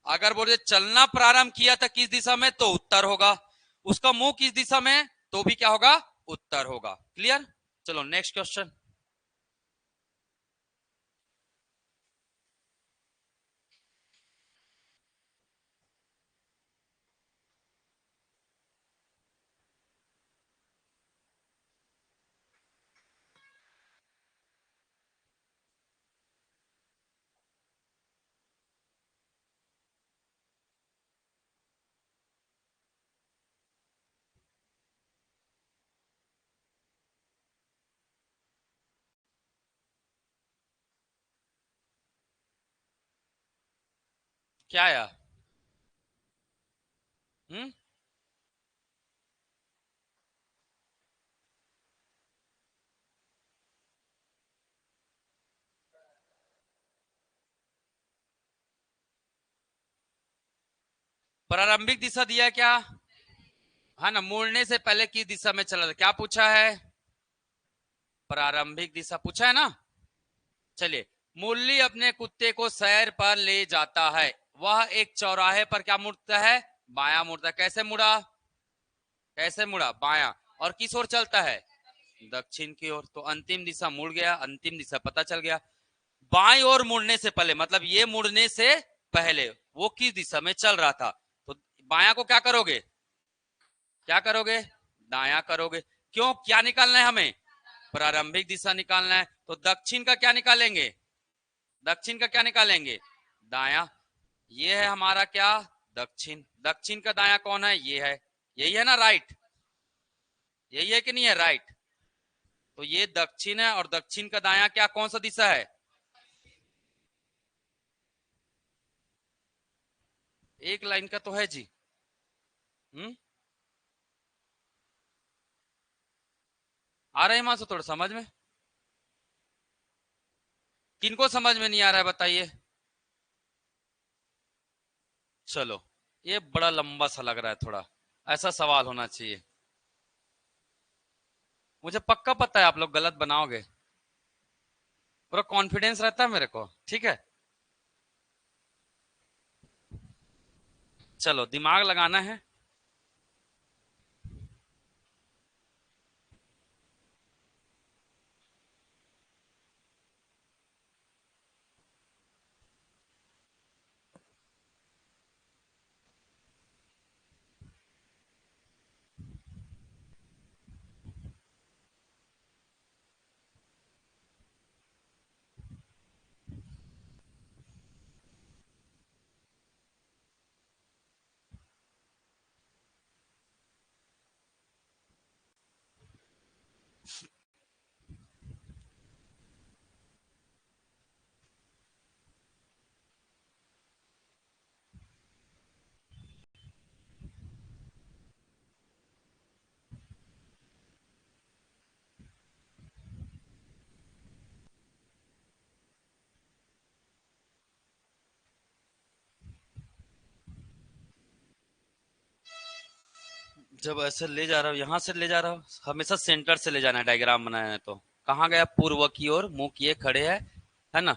अगर बोले चलना प्रारंभ किया था किस दिशा में, तो उत्तर होगा। उसका मुंह किस दिशा में, तो भी क्या होगा? उत्तर होगा। क्लियर? चलो नेक्स्ट क्वेश्चन। क्या आया? हम्म, प्रारंभिक दिशा दिया है क्या? है ना, मुड़ने से पहले किस दिशा में चला था, क्या पूछा है? प्रारंभिक दिशा पूछा है ना। चलिए, मुरली अपने कुत्ते को सैर पर ले जाता है। वह एक चौराहे पर क्या मुड़ता है? बायां मुड़ता है। कैसे मुड़ा? कैसे मुड़ा? बायां। और किस ओर चलता है? दक्षिण की ओर। तो अंतिम दिशा मुड़ गया, अंतिम दिशा पता चल गया। बाईं ओर मुड़ने से पहले, मतलब ये मुड़ने से पहले वो किस दिशा में चल रहा था, तो बायां को क्या करोगे? क्या करोगे? दायां करोगे। क्यों? क्या निकालना है हमें? प्रारंभिक दिशा निकालना है। तो दक्षिण का क्या निकालेंगे? दक्षिण का क्या निकालेंगे? दायां। ये है हमारा क्या? दक्षिण। दक्षिण का दायां कौन है? ये है। यही है ना, राइट? यही है कि नहीं है? राइट। तो ये दक्षिण है, और दक्षिण का दायां क्या, कौन सा दिशा है? एक लाइन का तो है जी। हम्म, आ रहे हैं मां से थोड़ा समझ में? किनको समझ में नहीं आ रहा है बताइए? चलो, ये बड़ा लंबा सा लग रहा है थोड़ा, ऐसा सवाल होना चाहिए। मुझे पक्का पता है आप लोग गलत बनाओगे, पूरा कॉन्फिडेंस रहता है मेरे को। ठीक है, चलो दिमाग लगाना है। जब ऐसे ले जा रहा हूँ, यहां से ले जा रहा हूँ, हमेशा सेंटर से ले जाना है, डायग्राम बनाया है तो। कहाँ गया? पूर्व की ओर मुंह किए खड़े है ना।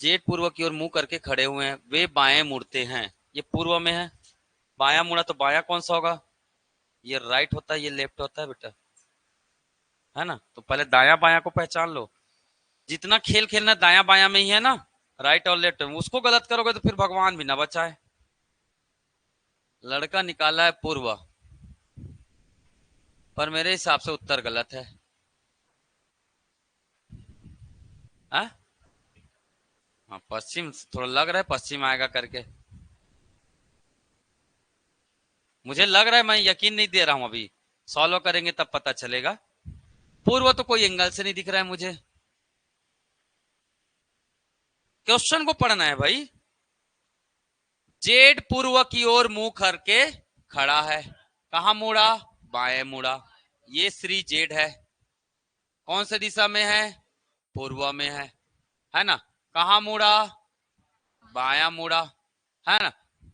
जेठ पूर्व की ओर मुंह करके खड़े हुए हैं, वे बाएं मुड़ते हैं। ये पूर्व में है, बायां मुड़ा तो बायां कौन सा होगा? ये राइट होता है, ये लेफ्ट होता है बेटा, है ना। तो पहले दाया बायां को पहचान लो। जितना खेल खेलना दाया बायां में ही है ना, राइट और लेफ्ट में। उसको गलत करोगे तो फिर भगवान भी ना बचाए। लड़का निकाला है पूर्व, पर मेरे हिसाब से उत्तर गलत है। हाँ, पश्चिम थोड़ा लग रहा है, पश्चिम आएगा करके मुझे लग रहा है। मैं यकीन नहीं दे रहा हूं, अभी सॉल्व करेंगे तब पता चलेगा। पूर्व तो कोई एंगल से नहीं दिख रहा है मुझे। क्वेश्चन को पढ़ना है भाई। जेड पूर्व की ओर मुंह करके खड़ा है, कहा मुड़ा? बाएं मुड़ा। ये श्री जेड है, कौन से दिशा में है? पूर्व में है ना। कहा मुड़ा? बायां मुड़ा, है ना।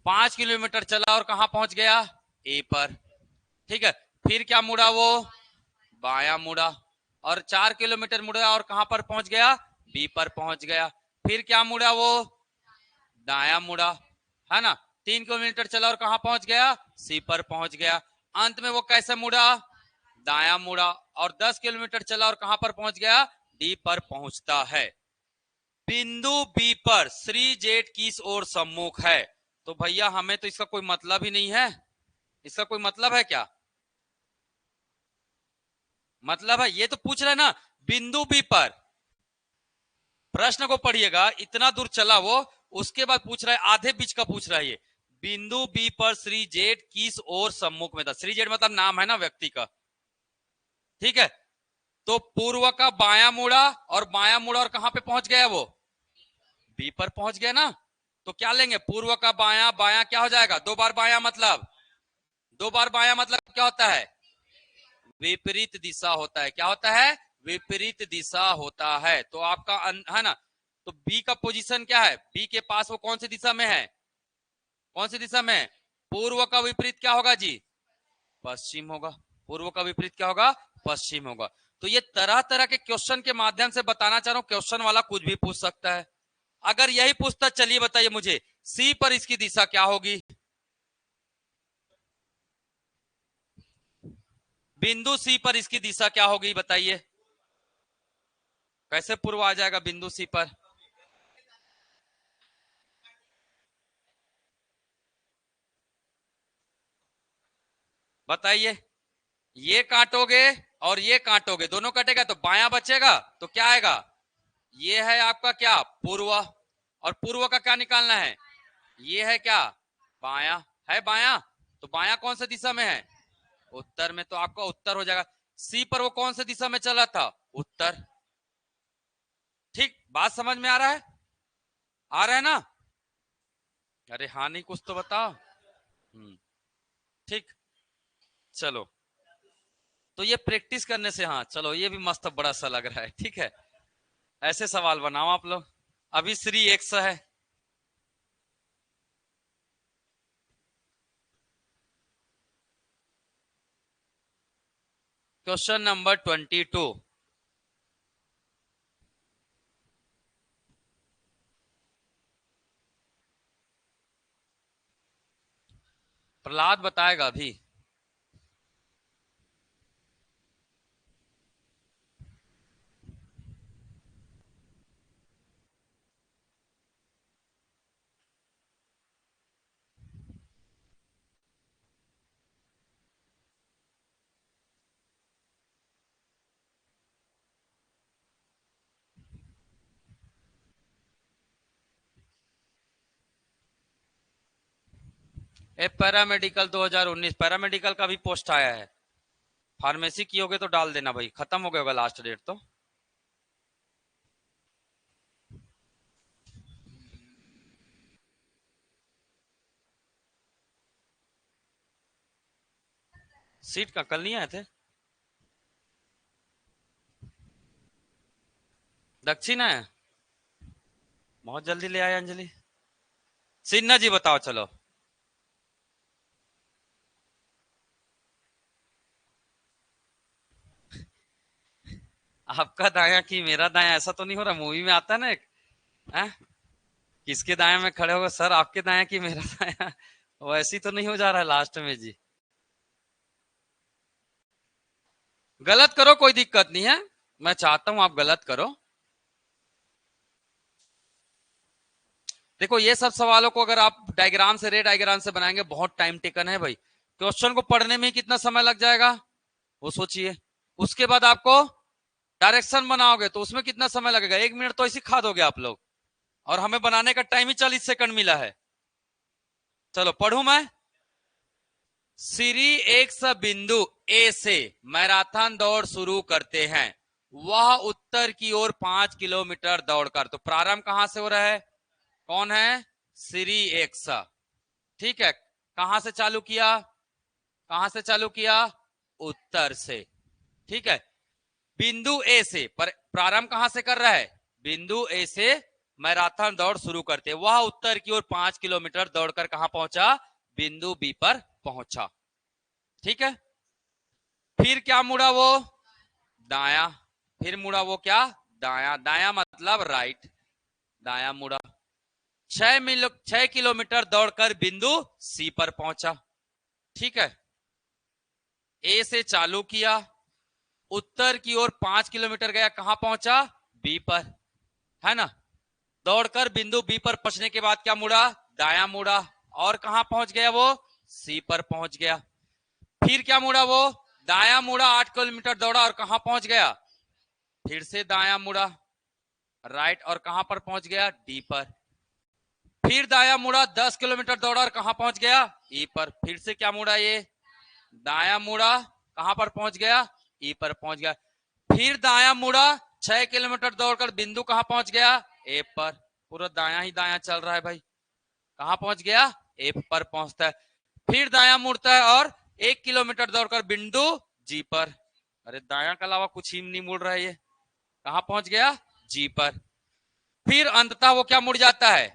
5 किलोमीटर चला और कहां पहुंच गया? ए पर। ठीक है, फिर क्या मुड़ा वो? बायां मुड़ा। और 4 किलोमीटर मुड़ा और कहां पर पहुंच गया? बी पर पहुंच गया। फिर क्या मुड़ा वो? दायां मुड़ा, है ना। 3 किलोमीटर चला और कहां पहुंच गया? सी पर पहुंच गया। अंत में वो कैसे मुड़ा? दायां मुड़ा। और 10 किलोमीटर चला और कहां पर पहुंच गया? डी पर पहुंचता है। बिंदु बी पर श्री जेड किस ओर सम्मुख है? तो भैया हमें तो इसका कोई मतलब ही नहीं है। इसका कोई मतलब है क्या? मतलब है, ये तो पूछ रहा है ना, बिंदु बी पर। प्रश्न को पढ़िएगा, इतना दूर चला वो, उसके बाद पूछ रहा है, आधे बीच का पूछ रहा है ये। बिंदु बी पर श्री जेड किस ओर सम्मुख में था? श्री जेड मतलब नाम है ना व्यक्ति का, ठीक है। तो पूर्व का बायां मुड़ा और बायां मुड़ा और कहां पे पहुंच गया वो? बी पर पहुंच गया ना। तो क्या लेंगे? पूर्व का बायां, बायां क्या हो जाएगा? 2 बार बायां मतलब, 2 बार बायां मतलब क्या होता है? विपरीत दिशा होता है। क्या होता है? विपरीत दिशा होता है। तो आपका है ना। तो बी का पोजीशन क्या है? बी के पास वो कौन सी दिशा में है? कौन सी दिशा में? पूर्व का विपरीत क्या होगा जी? पश्चिम होगा। पूर्व का विपरीत क्या होगा? पश्चिम होगा। तो ये तरह तरह के क्वेश्चन के माध्यम से बताना चाह रहा हूं, क्वेश्चन वाला कुछ भी पूछ सकता है। अगर यही पूछता, चलिए बताइए मुझे, सी पर इसकी दिशा क्या होगी? बिंदु सी पर इसकी दिशा क्या होगी बताइए? कैसे पूर्व आ जाएगा बिंदु सी पर? बताइए। ये काटोगे और ये काटोगे, दोनों कटेगा तो बायां बचेगा, तो क्या आएगा? ये है आपका क्या? पूर्व। और पूर्व का क्या निकालना है? ये है क्या? बायां। है बायां। तो बायां कौन सा दिशा में है? उत्तर में। तो आपका उत्तर हो जाएगा। सी पर वो कौन सा दिशा में चला था? उत्तर। ठीक, बात समझ में आ रहा है? आ रहा है ना? अरे हाँ नहीं, कुछ तो बताओ। ठीक, चलो। तो ये प्रैक्टिस करने से, हाँ चलो, ये भी मस्त बड़ा सा लग रहा है। ठीक है, ऐसे सवाल बनाओ आप लोग। अभी श्री एक्स है। Question number 22। प्रहलाद बताएगा अभी। ए पैरामेडिकल 2019, पैरामेडिकल का भी पोस्ट आया है। फार्मेसी की होगे तो डाल देना भाई, खत्म हो गया होगा लास्ट डेट तो। सीट का कल नहीं आए थे? दक्षिण है, बहुत जल्दी ले आए अंजलि। सिन्हा जी बताओ चलो। आपका दाया कि मेरा दाया, ऐसा तो नहीं हो रहा? मूवी में आता है ना एक, है किसके दाया में खड़े हो सर, आपके दाया कि मेरा दाया? वैसी तो नहीं हो जा रहा है लास्ट में जी? गलत करो, कोई दिक्कत नहीं है, मैं चाहता हूं आप गलत करो। देखो ये सब सवालों को अगर आप डायग्राम से, रे डायग्राम से बनाएंगे, बहुत टाइम टेकन है भाई। क्वेश्चन को पढ़ने में ही कितना समय लग जाएगा वो सोचिए। उसके बाद आपको डायरेक्शन बनाओगे तो उसमें कितना समय लगेगा? 1 मिनट तो ऐसे खा दोगे आप लोग, और हमें बनाने का टाइम ही 40 सेकंड मिला है। चलो पढ़ू मैं। श्री एक बिंदु ए से मैराथन दौड़ शुरू करते हैं, वह उत्तर की ओर 5 किलोमीटर दौड़कर, तो प्रारंभ कहां से हो रहा है? कौन है? श्री एक। ठीक है, कहां से चालू किया? कहां से चालू किया? उत्तर से। ठीक है, बिंदु ए से, पर प्रारंभ कहां से कर रहा है? बिंदु ए से मैराथन दौड़ शुरू करते, वह उत्तर की ओर 5 किलोमीटर दौड़कर कहां पहुंचा? बिंदु बी पर पहुंचा। ठीक है, फिर क्या मुड़ा वो? दाया। फिर मुड़ा वो क्या? दाया। दाया मतलब राइट, दाया मुड़ा। 6 किलोमीटर दौड़कर बिंदु सी पर पहुंचा। ठीक है, ए से चालू किया, उत्तर की ओर 5 किलोमीटर गया, कहां पहुंचा? बी पर, है ना? दौड़कर बिंदु बी पर पहुंचने के बाद क्या मुड़ा? दाया मुड़ा, और कहां पहुंच गया वो? सी पर पहुंच गया। फिर क्या मुड़ा वो? दाया मुड़ा, 8 किलोमीटर दौड़ा और कहां पहुंच गया? फिर से दाया मुड़ा, राइट, और कहां पर पहुंच गया? डी पर। फिर दाया मुड़ा, 10 किलोमीटर दौड़ा और कहां पहुंच गया? ई पर। फिर से क्या मुड़ा ये? दाया मुड़ा, कहां पर पहुंच गया? ई पर पहुंच गया। फिर दाया मुड़ा, 6 किलोमीटर दौड़कर बिंदु कहां पहुंच गया? ए पर। पूरा दाया ही दाया चल रहा है भाई। कहां पहुंच गया? ए पर पहुंचता है। फिर दाया मुड़ता है और 1 किलोमीटर दौड़कर बिंदु जी पर। अरे दाया के अलावा कुछ ही नहीं मुड़ रहा है ये। कहां पहुंच गया? जी पर। फिर अंततः वो क्या मुड़ जाता है?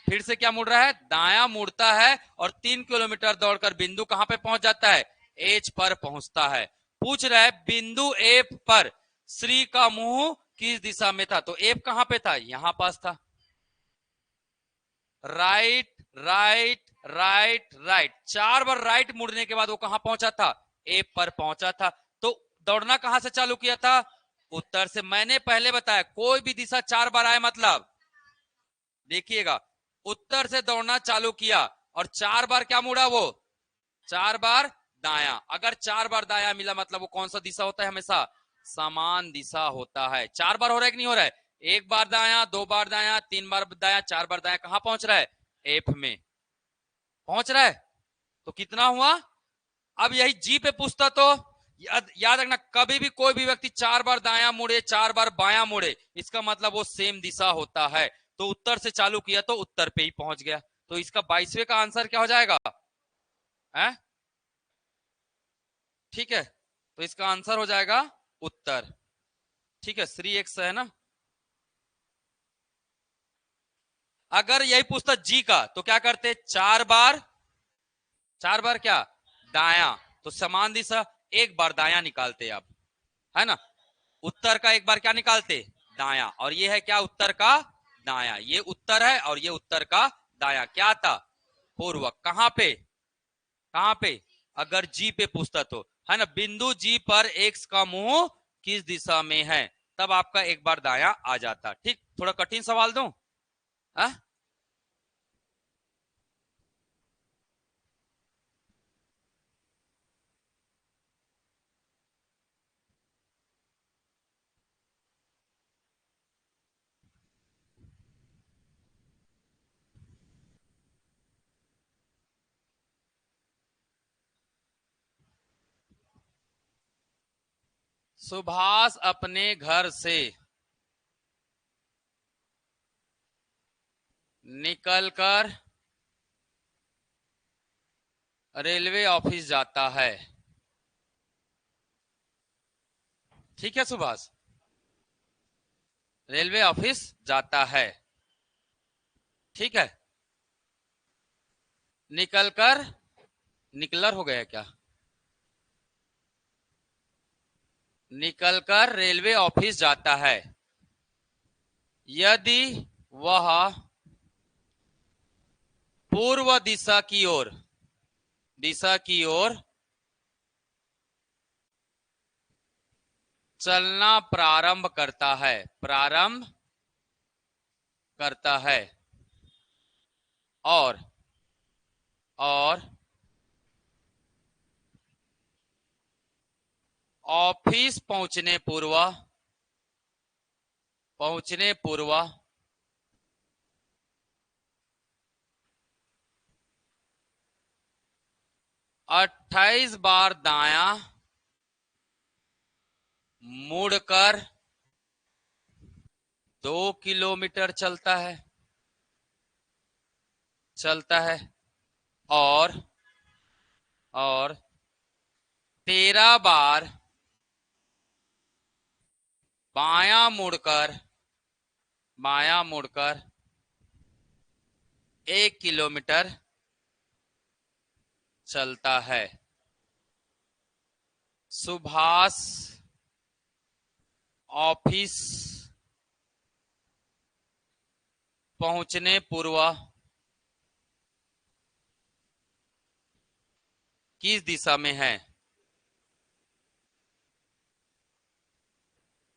फिर से क्या मुड़ रहा है? दाया मुड़ता है और 3 किलोमीटर दौड़कर बिंदु कहां पे पहुंच जाता है? एच पर पहुंचता है। पूछ रहा है बिंदु एफ पर श्री का मुंह किस दिशा में था? तो एफ कहां पे था? यहां पास था। राइट राइट राइट राइट, 4 बार राइट मुड़ने के बाद वो कहां पहुंचा था? ए पर पहुंचा था। तो दौड़ना कहां से चालू किया था? उत्तर से। मैंने पहले बताया कोई भी दिशा 4 बार आए मतलब, देखिएगा, उत्तर से दौड़ना चालू किया और 4 बार क्या मुड़ा वो? 4 बार दाया। अगर 4 बार दाया मिला मतलब वो कौन सा दिशा होता है? हमेशा समान दिशा होता है। 4 बार हो रहा है कि नहीं हो रहा है? 1 बार दाया, 2 बार दाया, 3 बार दाया, 4 बार दाया, कहां पहुंच रहा है? एफ में पहुंच रहा है। तो कितना हुआ? अब यही जी पे पूछता तो याद रखना, कभी भी कोई भी व्यक्ति 4 बार दाया मुड़े, 4 बार बाया मुड़े, इसका मतलब वो सेम दिशा होता है। तो उत्तर से चालू किया तो उत्तर पे ही पहुंच गया। तो इसका 22वें का आंसर क्या हो जाएगा? है? ठीक है, तो इसका आंसर हो जाएगा उत्तर। ठीक है, श्री एक्स है ना। अगर यही पूछता जी का तो क्या करते? 4 बार, 4 बार क्या? दाया, तो समान दिशा, 1 बार दाया निकालते अब, है ना? उत्तर का 1 बार क्या निकालते? दाया। और ये है क्या? उत्तर का दाया। ये उत्तर है और ये उत्तर का दाया। क्या था? पूर्वक। कहां पे? कहां पे? अगर जी पे पूछता तो, है ना? बिंदु जी पर एक्स का मुंह किस दिशा में है, तब आपका 1 बार दाया आ जाता। ठीक, थोड़ा कठिन सवाल दूं? है? सुभाष अपने घर से निकलकर रेलवे ऑफिस जाता है। ठीक है, सुभाष रेलवे ऑफिस जाता है। ठीक है, निकलकर, निकलर हो गया क्या? निकलकर रेलवे ऑफिस जाता है। यदि वह पूर्व दिशा की ओर चलना प्रारंभ करता है और ऑफिस पहुंचने पूर्व 28 बार दायां मुड़कर 2 किलोमीटर चलता है और 13 बार बायां मुड़कर 1 किलोमीटर चलता है। सुभाष ऑफिस पहुंचने पूर्व किस दिशा में है?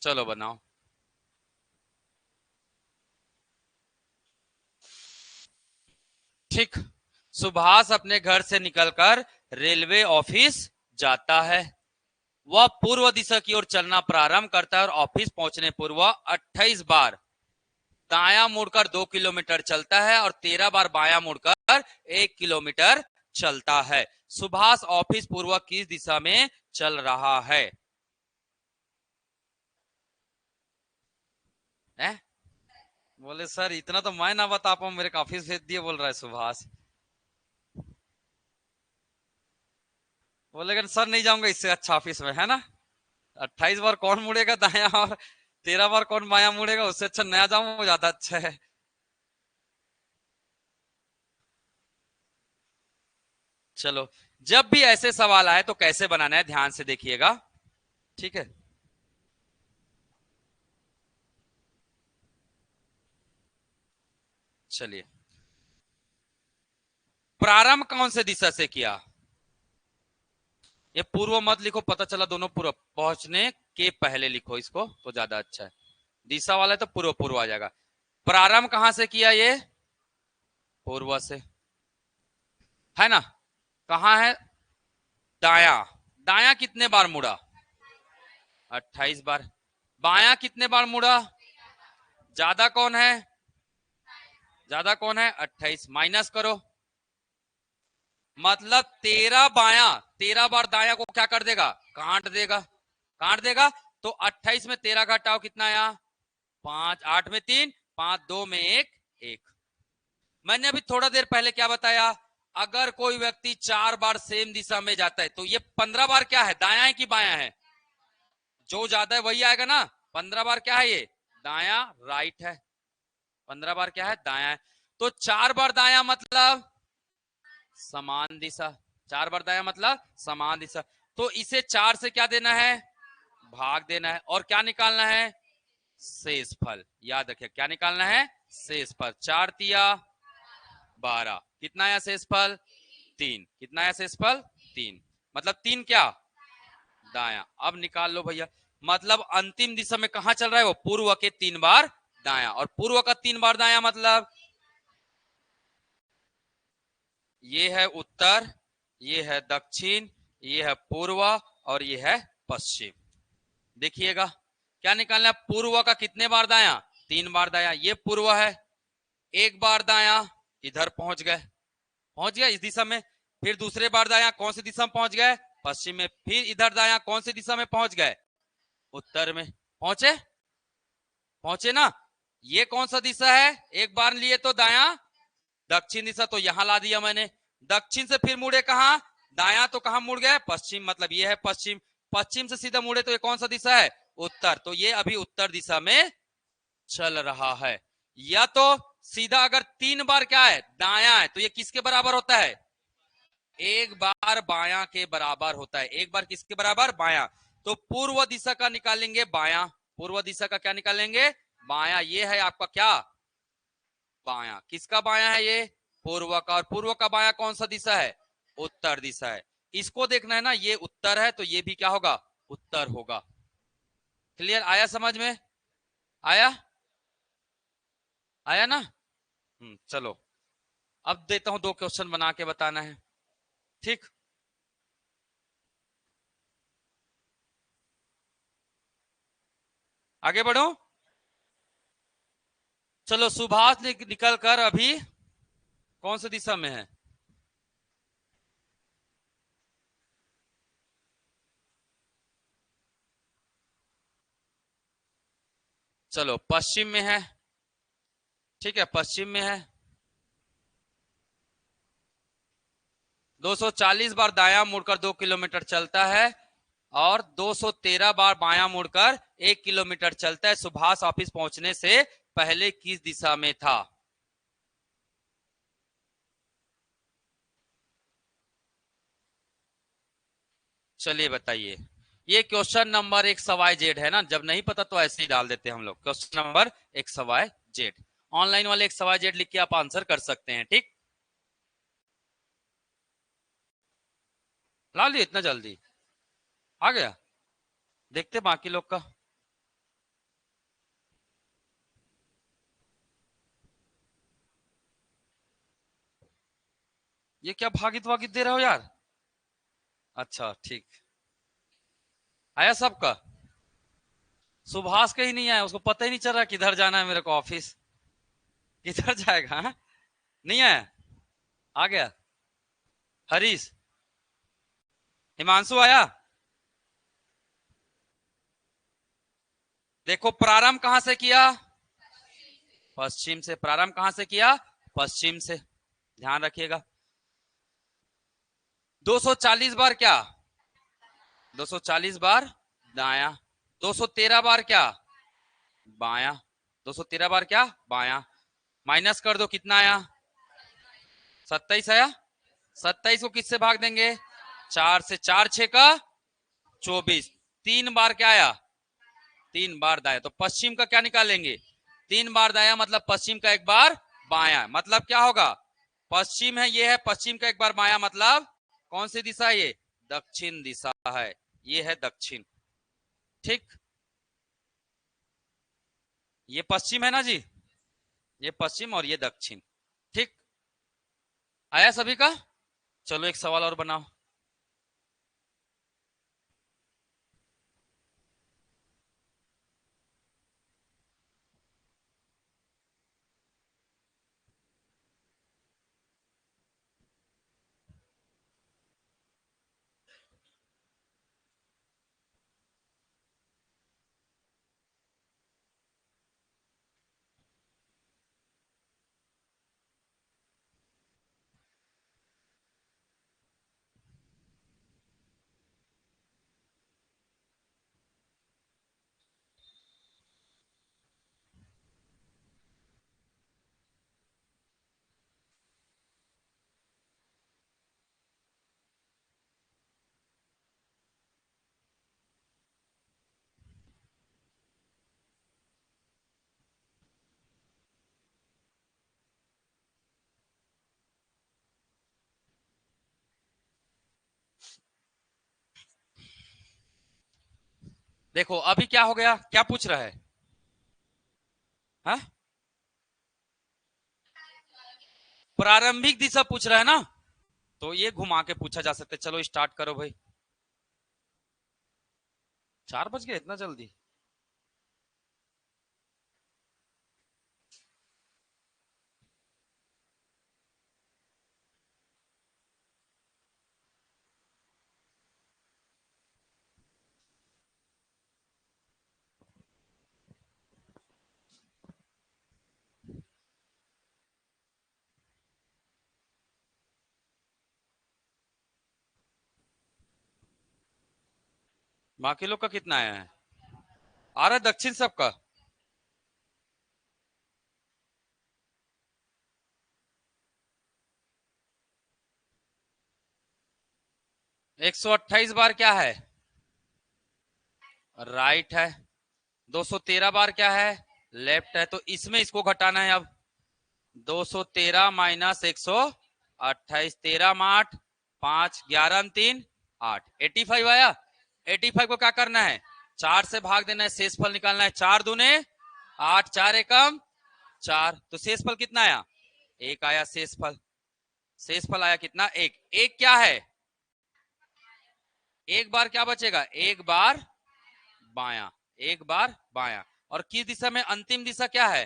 चलो बनाओ। ठीक, सुभाष अपने घर से निकलकर रेलवे ऑफिस जाता है। वह पूर्व दिशा की ओर चलना प्रारंभ करता है और ऑफिस पहुंचने पूर्व 28 बार दायां मुड़कर 2 किलोमीटर चलता है और 13 बार बायां मुड़कर 1 किलोमीटर चलता है। सुभाष ऑफिस पूर्व किस दिशा में चल रहा है? बोले सर इतना तो मैं ना बता पाऊं, मेरे को ऑफिस भेज दिए बोल रहा है सुभाष। बोले लेकिन सर नहीं जाऊंगा इससे अच्छा ऑफिस में, है ना। 28 बार कौन मुड़ेगा दाया और 13 बार कौन बाया मुड़ेगा, उससे अच्छा नया जाऊं, वो ज्यादा अच्छा है। चलो, जब भी ऐसे सवाल आए तो कैसे बनाना है ध्यान से देखिएगा, ठीक है। चलिए, प्रारंभ कौन से दिशा से किया? ये पूर्व मत लिखो, पता चला दोनों पूर्व, पहुंचने के पहले लिखो इसको तो ज्यादा अच्छा है। दिशा वाला है तो पूर्व पूर्व आ जाएगा। प्रारंभ कहां से किया? ये पूर्व से, है ना। कहां है? दाया। दाया कितने बार मुड़ा? 28 बार। बाया कितने बार मुड़ा? ज्यादा कौन है? 28। माइनस करो, मतलब 13 बाया, 13 बार दाया को क्या कर देगा? काट देगा। तो 28 में 13 घटाओ, कितना आया? 5। 8 में 3, 5, 2 में 1। मैंने अभी थोड़ा देर पहले क्या बताया? अगर कोई व्यक्ति 4 बार सेम दिशा में जाता है तो ये 15 बार क्या है? दाया है कि बाया है? जो ज्यादा है वही आएगा ना। 15 बार क्या है? ये दाया, राइट है। 15 बार क्या है? दाया है। तो 4 बार दाया मतलब समान दिशा। 4 बार दाया मतलब समान दिशा। तो इसे 4 से क्या देना है? भाग देना है। और क्या निकालना है? शेषफल। याद रखिए, क्या निकालना है? शेषफल। 4 तिया 12। कितना आया शेषफल? 3। कितना आया शेषफल? 3। मतलब 3 क्या? दाया। अब निकाल लो भैया, मतलब अंतिम दिशा में कहां चल रहा है वो? पूर्व के 3 बार दाया। और पूर्व का 3 बार दाया मतलब ये है उत्तर, ये है दक्षिण, ये है पूर्व और ये है पश्चिम। देखिएगा क्या निकालना है? पूर्व का कितने बार दाया? 3 बार दाया। ये पूर्व है, 1 बार दाया, इधर पहुंच गया इस दिशा में। फिर दूसरे बार दाया, कौन सी दिशा में पहुंच गए? पश्चिम में। फिर इधर दाया, कौन सी दिशा में पहुंच गए? उत्तर में। पहुंचे ना। ये कौन सा दिशा है? एक बार लिए तो दाया, दक्षिण दिशा, तो यहां ला दिया मैंने। दक्षिण से फिर मुड़े कहां? दाया, तो कहां मुड़ गए? पश्चिम, मतलब ये है पश्चिम। पश्चिम से सीधा मुड़े तो ये कौन सा दिशा है? उत्तर। तो ये अभी उत्तर दिशा में चल रहा है। या तो सीधा अगर 3 बार क्या है? दाया है, तो ये किसके बराबर होता है? 1 बार बाया के बराबर होता है। 1 बार किसके बराबर? बाया। तो पूर्व दिशा का निकालेंगे बायां, पूर्व दिशा का क्या निकालेंगे, बायां। ये है आपका क्या, बायां। किसका बायां है ये, पूर्व का। और पूर्व का बायां कौन सा दिशा है, उत्तर दिशा है। इसको देखना है ना, ये उत्तर है तो ये भी क्या होगा, उत्तर होगा। क्लियर, आया समझ में, आया, आया ना। चलो अब देता हूं, दो क्वेश्चन बना के बताना है, ठीक। आगे बढ़ो। चलो सुभाष निकल कर अभी कौन सी दिशा में है, चलो पश्चिम में है, ठीक है, पश्चिम में है। 240 बार दायां मुड़कर 2 किलोमीटर चलता है और 213 बार बायां मुड़कर 1 किलोमीटर चलता है। सुभाष ऑफिस पहुंचने से पहले किस दिशा में था। चलिए बताइए। ये क्वेश्चन नंबर एक सवाई जेड है ना, जब नहीं पता तो ऐसे ही डाल देते हैं हम लोग, क्वेश्चन नंबर एक सवाई जेड। ऑनलाइन वाले एक सवाई जेड लिख के आप आंसर कर सकते हैं, ठीक। ला लिए इतना जल्दी, आ गया। देखते बाकी लोग का। ये क्या भागित वागित दे रहे हो यार। अच्छा ठीक, आया सबका। सुभाष का ही नहीं आया, उसको पता ही नहीं चल रहा किधर जाना है मेरे को ऑफिस, किधर जाएगा हा? नहीं आया, आ गया। हरीश, हिमांशु आया। देखो प्रारंभ कहां से किया, पश्चिम से। प्रारंभ कहां से किया, पश्चिम से, ध्यान रखिएगा। 240 बार क्या, 240 बार दाया, 213 बार क्या, बाया, 213 बार क्या, बाया। माइनस कर दो, कितना आया, 27 आया। 27 को किससे भाग देंगे, 4 से। 4 6 का 24, 3 बार क्या आया, 3 बार दाया। तो पश्चिम का क्या निकालेंगे, 3 बार दाया मतलब पश्चिम का एक बार बाया, मतलब क्या होगा, पश्चिम है ये है, पश्चिम का एक बार बाया मतलब कौन सी दिशा है ये, दक्षिण दिशा है, ये है दक्षिण, ठीक। ये पश्चिम है ना जी, ये पश्चिम और ये दक्षिण, ठीक। आया सभी का। चलो एक सवाल और बनाओ। देखो अभी क्या हो गया, क्या पूछ रहा है, हा? प्रारंभिक दिशा पूछ रहा है ना, तो ये घुमा के पूछा जा सकता है। चलो स्टार्ट करो भाई। 4 बज गए इतना जल्दी। बाकी लोग का कितना आया है, आ रहा है दक्षिण सबका। 128 बार क्या है, राइट है, 213 बार क्या है, लेफ्ट है, तो इसमें इसको घटाना है अब। 213 माइनस 128, 13 8 5 11 3 8, 85 आया। 85 को क्या करना है, 4 से भाग देना है, शेषफल निकालना है। 4 दूने 8, 4 एकम 4, तो शेषफल कितना आया, 1 आया शेषफल। शेषफल आया कितना, 1। एक क्या है, एक बार क्या बचेगा, एक बार बायां, एक बार बायां। और किस दिशा में, अंतिम दिशा क्या है,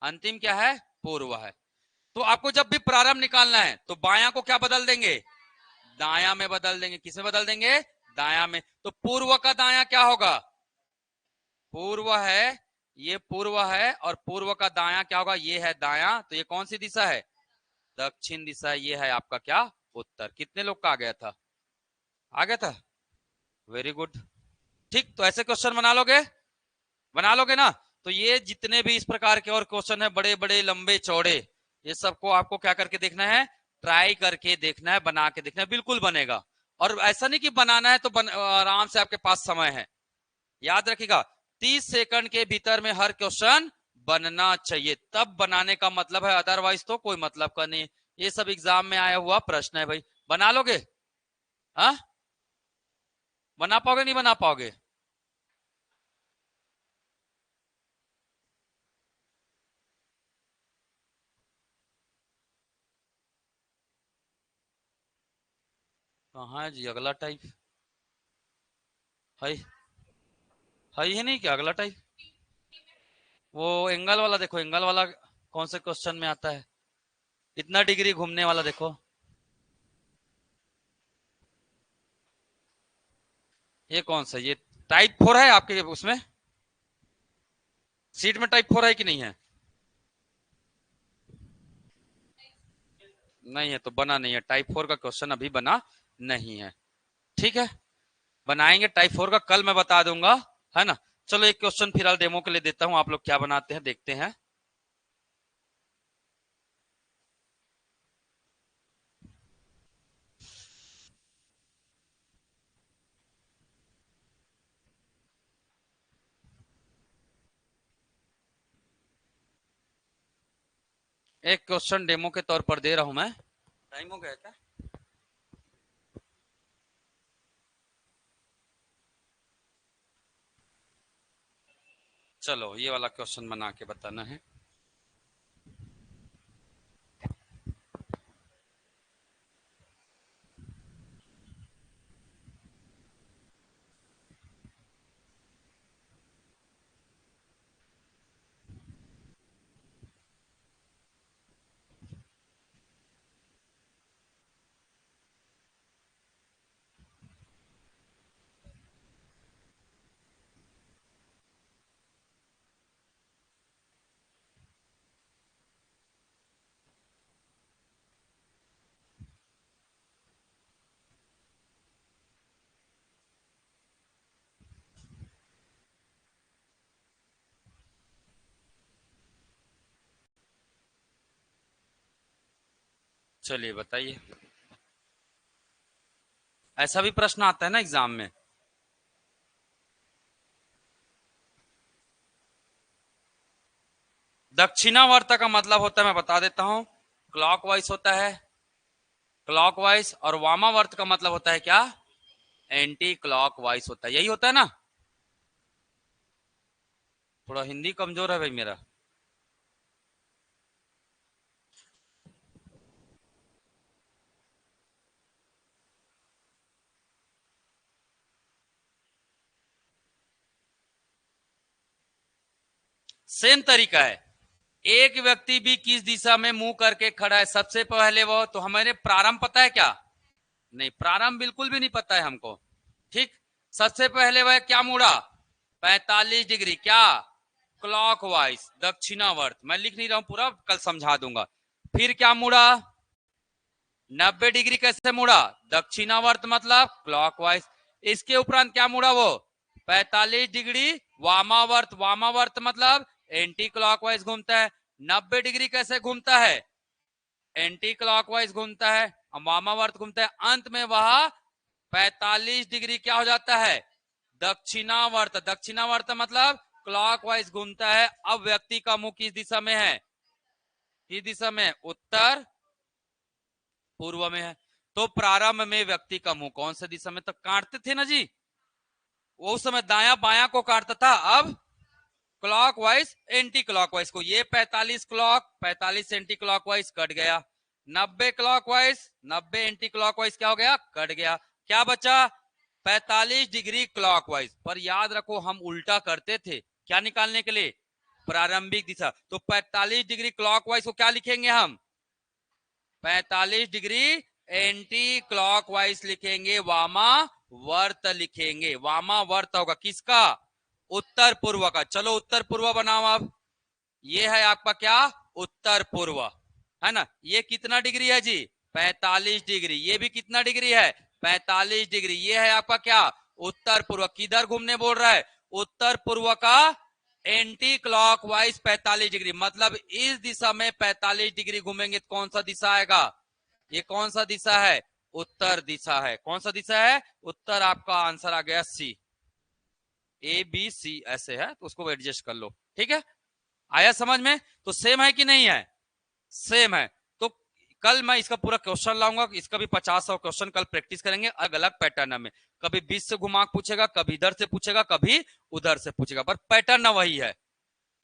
अंतिम क्या है, पूर्व है। तो आपको जब भी प्रारंभ निकालना है तो बायां को क्या बदल देंगे, दायां में बदल देंगे। किस में बदल देंगे, दायां में। तो पूर्व का दायां क्या होगा, पूर्व है, ये पूर्व है, और पूर्व का दायां क्या होगा, ये है दायां। तो ये कौन सी दिशा है, दक्षिण दिशा। ये है आपका क्या, उत्तर। कितने लोग का आ गया था, आ गया था, वेरी गुड। ठीक, तो ऐसे क्वेश्चन बना लोगे, बना लोगे ना। तो ये जितने भी इस प्रकार के और क्वेश्चन है, बड़े बड़े लंबे चौड़े, ये सबको आपको क्या करके देखना है, ट्राई करके देखना है, बना के देखना है, बिल्कुल बनेगा। और ऐसा नहीं कि बनाना है तो आराम से आपके पास समय है। याद रखिएगा, 30 सेकंड के भीतर में हर क्वेश्चन बनना चाहिए, तब बनाने का मतलब है, अदरवाइज तो कोई मतलब का नहीं। ये सब एग्जाम में आया हुआ प्रश्न है भाई, बना लोगे, हाँ, बना पाओगे नहीं बना पाओगे, कहाँ है जी अगला टाइप, है, है ही नहीं क्या अगला टाइप, वो एंगल वाला देखो, एंगल वाला कौन से क्वेश्चन में आता है, इतना डिग्री घूमने वाला देखो, ये कौन सा, ये टाइप 4 है आपके उसमें, सीट में टाइप 4 है कि नहीं है, नहीं है तो बना नहीं है, टाइप 4 का क्वेश्चन अभी बना नहीं है। ठीक है, बनाएंगे टाइप 4 का, कल मैं बता दूंगा, है ना। चलो एक क्वेश्चन फिलहाल डेमो के लिए देता हूं, आप लोग क्या बनाते हैं देखते हैं। एक क्वेश्चन डेमो के तौर पर दे रहा हूं मैं, टाइम हो गया क्या, चलो ये वाला क्वेश्चन बना के बताना है। चलिए बताइए, ऐसा भी प्रश्न आता है ना एग्जाम में। दक्षिणावर्त का मतलब होता है, मैं बता देता हूं, क्लॉकवाइज होता है, क्लॉकवाइज। और वामावर्त का मतलब होता है क्या, एंटी क्लॉकवाइज होता है, यही होता है ना। थोड़ा हिंदी कमजोर है भाई मेरा। सेम तरीका है, एक व्यक्ति भी किस दिशा में मुंह करके खड़ा है, सबसे पहले वो, तो हमारे प्रारंभ पता है क्या, नहीं, प्रारंभ बिल्कुल भी नहीं पता है हमको। ठीक, सबसे पहले वह क्या मुड़ा, 45 डिग्री, क्या, क्लॉकवाइज, दक्षिणावर्त। मैं लिख नहीं रहा हूं पूरा, कल समझा दूंगा। फिर क्या मुड़ा, 90 डिग्री कैसे मुड़ा, दक्षिणावर्त मतलब क्लॉकवाइज। इसके उपरांत क्या मुड़ा वो, 45 डिग्री वामावर्त, वामावर्त मतलब एंटी क्लॉकवाइज घूमता है। 90 डिग्री कैसे घूमता है, एंटी क्लॉकवाइज घूमता है, वामावर्त घूमता है। अंत में वह 45 डिग्री क्या हो जाता है, दक्षिणावर्त, दक्षिणावर्त मतलब क्लॉकवाइज घूमता है। अब व्यक्ति का मुंह किस दिशा में है? किस दिशा में? उत्तर पूर्व में है। तो प्रारंभ में व्यक्ति का मुंह कौन सा दिशा में? तो काटते थे ना जी, वो उस समय दाया बाया को काटता था, अब क्लॉकवाइज एंटी क्लॉकवाइज को। ये 45 एंटी क्लॉकवाइज कट गया, 90 क्लॉकवाइज, 90 एंटी क्लॉकवाइज क्या हो गया? कट गया। क्या बचा? 45 डिग्री क्लॉकवाइज। पर याद रखो हम उल्टा करते थे, क्या निकालने के लिए? प्रारंभिक दिशा। तो 45 डिग्री क्लॉकवाइज को क्या लिखेंगे हम? 45 डिग्री एंटी क्लॉकवाइज लिखेंगे, वामा वर्त लिखेंगे। वामा वर्त होगा किसका? उत्तर पूर्व का। चलो उत्तर पूर्व बनाओ अब। ये है आपका क्या? उत्तर पूर्व, है ना। ये कितना डिग्री है जी? 45 डिग्री। ये भी कितना डिग्री है? 45 डिग्री। ये है आपका क्या? उत्तर पूर्व। किधर घूमने बोल रहा है? उत्तर पूर्व का एंटी क्लॉकवाइज 45 डिग्री, मतलब इस दिशा में 45 डिग्री घूमेंगे तो कौन सा दिशा आएगा? ये कौन सा दिशा है? उत्तर दिशा है। कौन सा दिशा है? उत्तर। आपका आंसर आ गया सी। ABC ऐसे है तो उसको एडजस्ट कर लो, ठीक है। आया समझ में? तो सेम है कि नहीं है? सेम है। तो कल मैं इसका पूरा क्वेश्चन लाऊंगा, इसका भी 50-100 क्वेश्चन कल प्रैक्टिस करेंगे अलग अलग पैटर्न में। कभी बीच से घुमा पूछेगा, कभी इधर से पूछेगा, कभी उधर से पूछेगा, पर पैटर्न वही है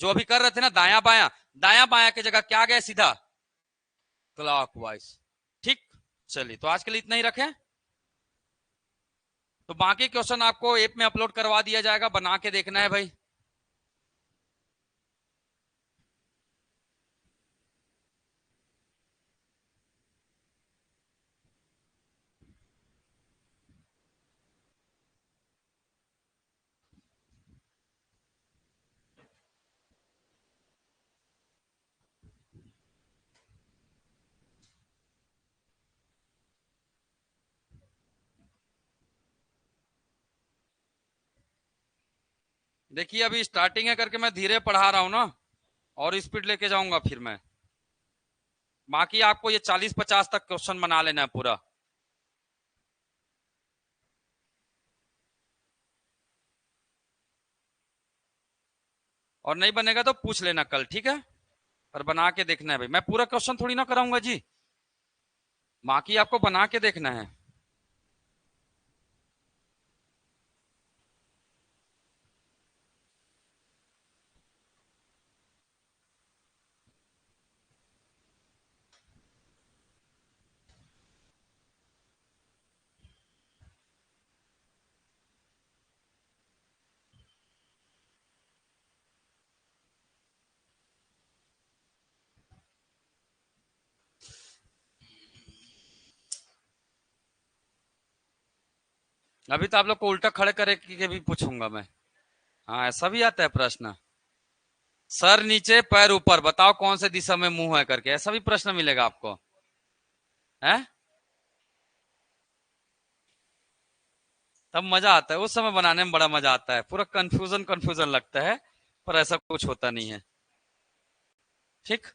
जो अभी कर रहे थे ना, दाया बाया। दाया बाया की जगह क्या गया? सीधा क्लॉकवाइज। ठीक, चलिए तो आज के लिए इतना ही रखें। तो बाकी क्वेश्चन आपको ऐप में अपलोड करवा दिया जाएगा, बना के देखना है भाई। देखिए अभी स्टार्टिंग है करके मैं धीरे पढ़ा रहा हूं ना, और स्पीड लेके जाऊंगा फिर मैं। बाकी आपको ये 40-50 तक क्वेश्चन बना लेना है पूरा। और नहीं बनेगा तो पूछ लेना कल, ठीक है। पर बना के देखना है भाई, मैं पूरा क्वेश्चन थोड़ी ना कराऊंगा जी, बाकी आपको बना के देखना है। अभी तो आप लोग को उल्टा खड़े करे के भी पूछूंगा मैं। हाँ ऐसा भी आता है प्रश्न। सर नीचे पैर ऊपर, बताओ कौन से दिशा में मुंह है करके, ऐसा भी प्रश्न मिलेगा आपको, है। तब मजा आता है, उस समय बनाने में बड़ा मजा आता है, पूरा कंफ्यूजन कंफ्यूजन लगता है, पर ऐसा कुछ होता नहीं है। ठीक।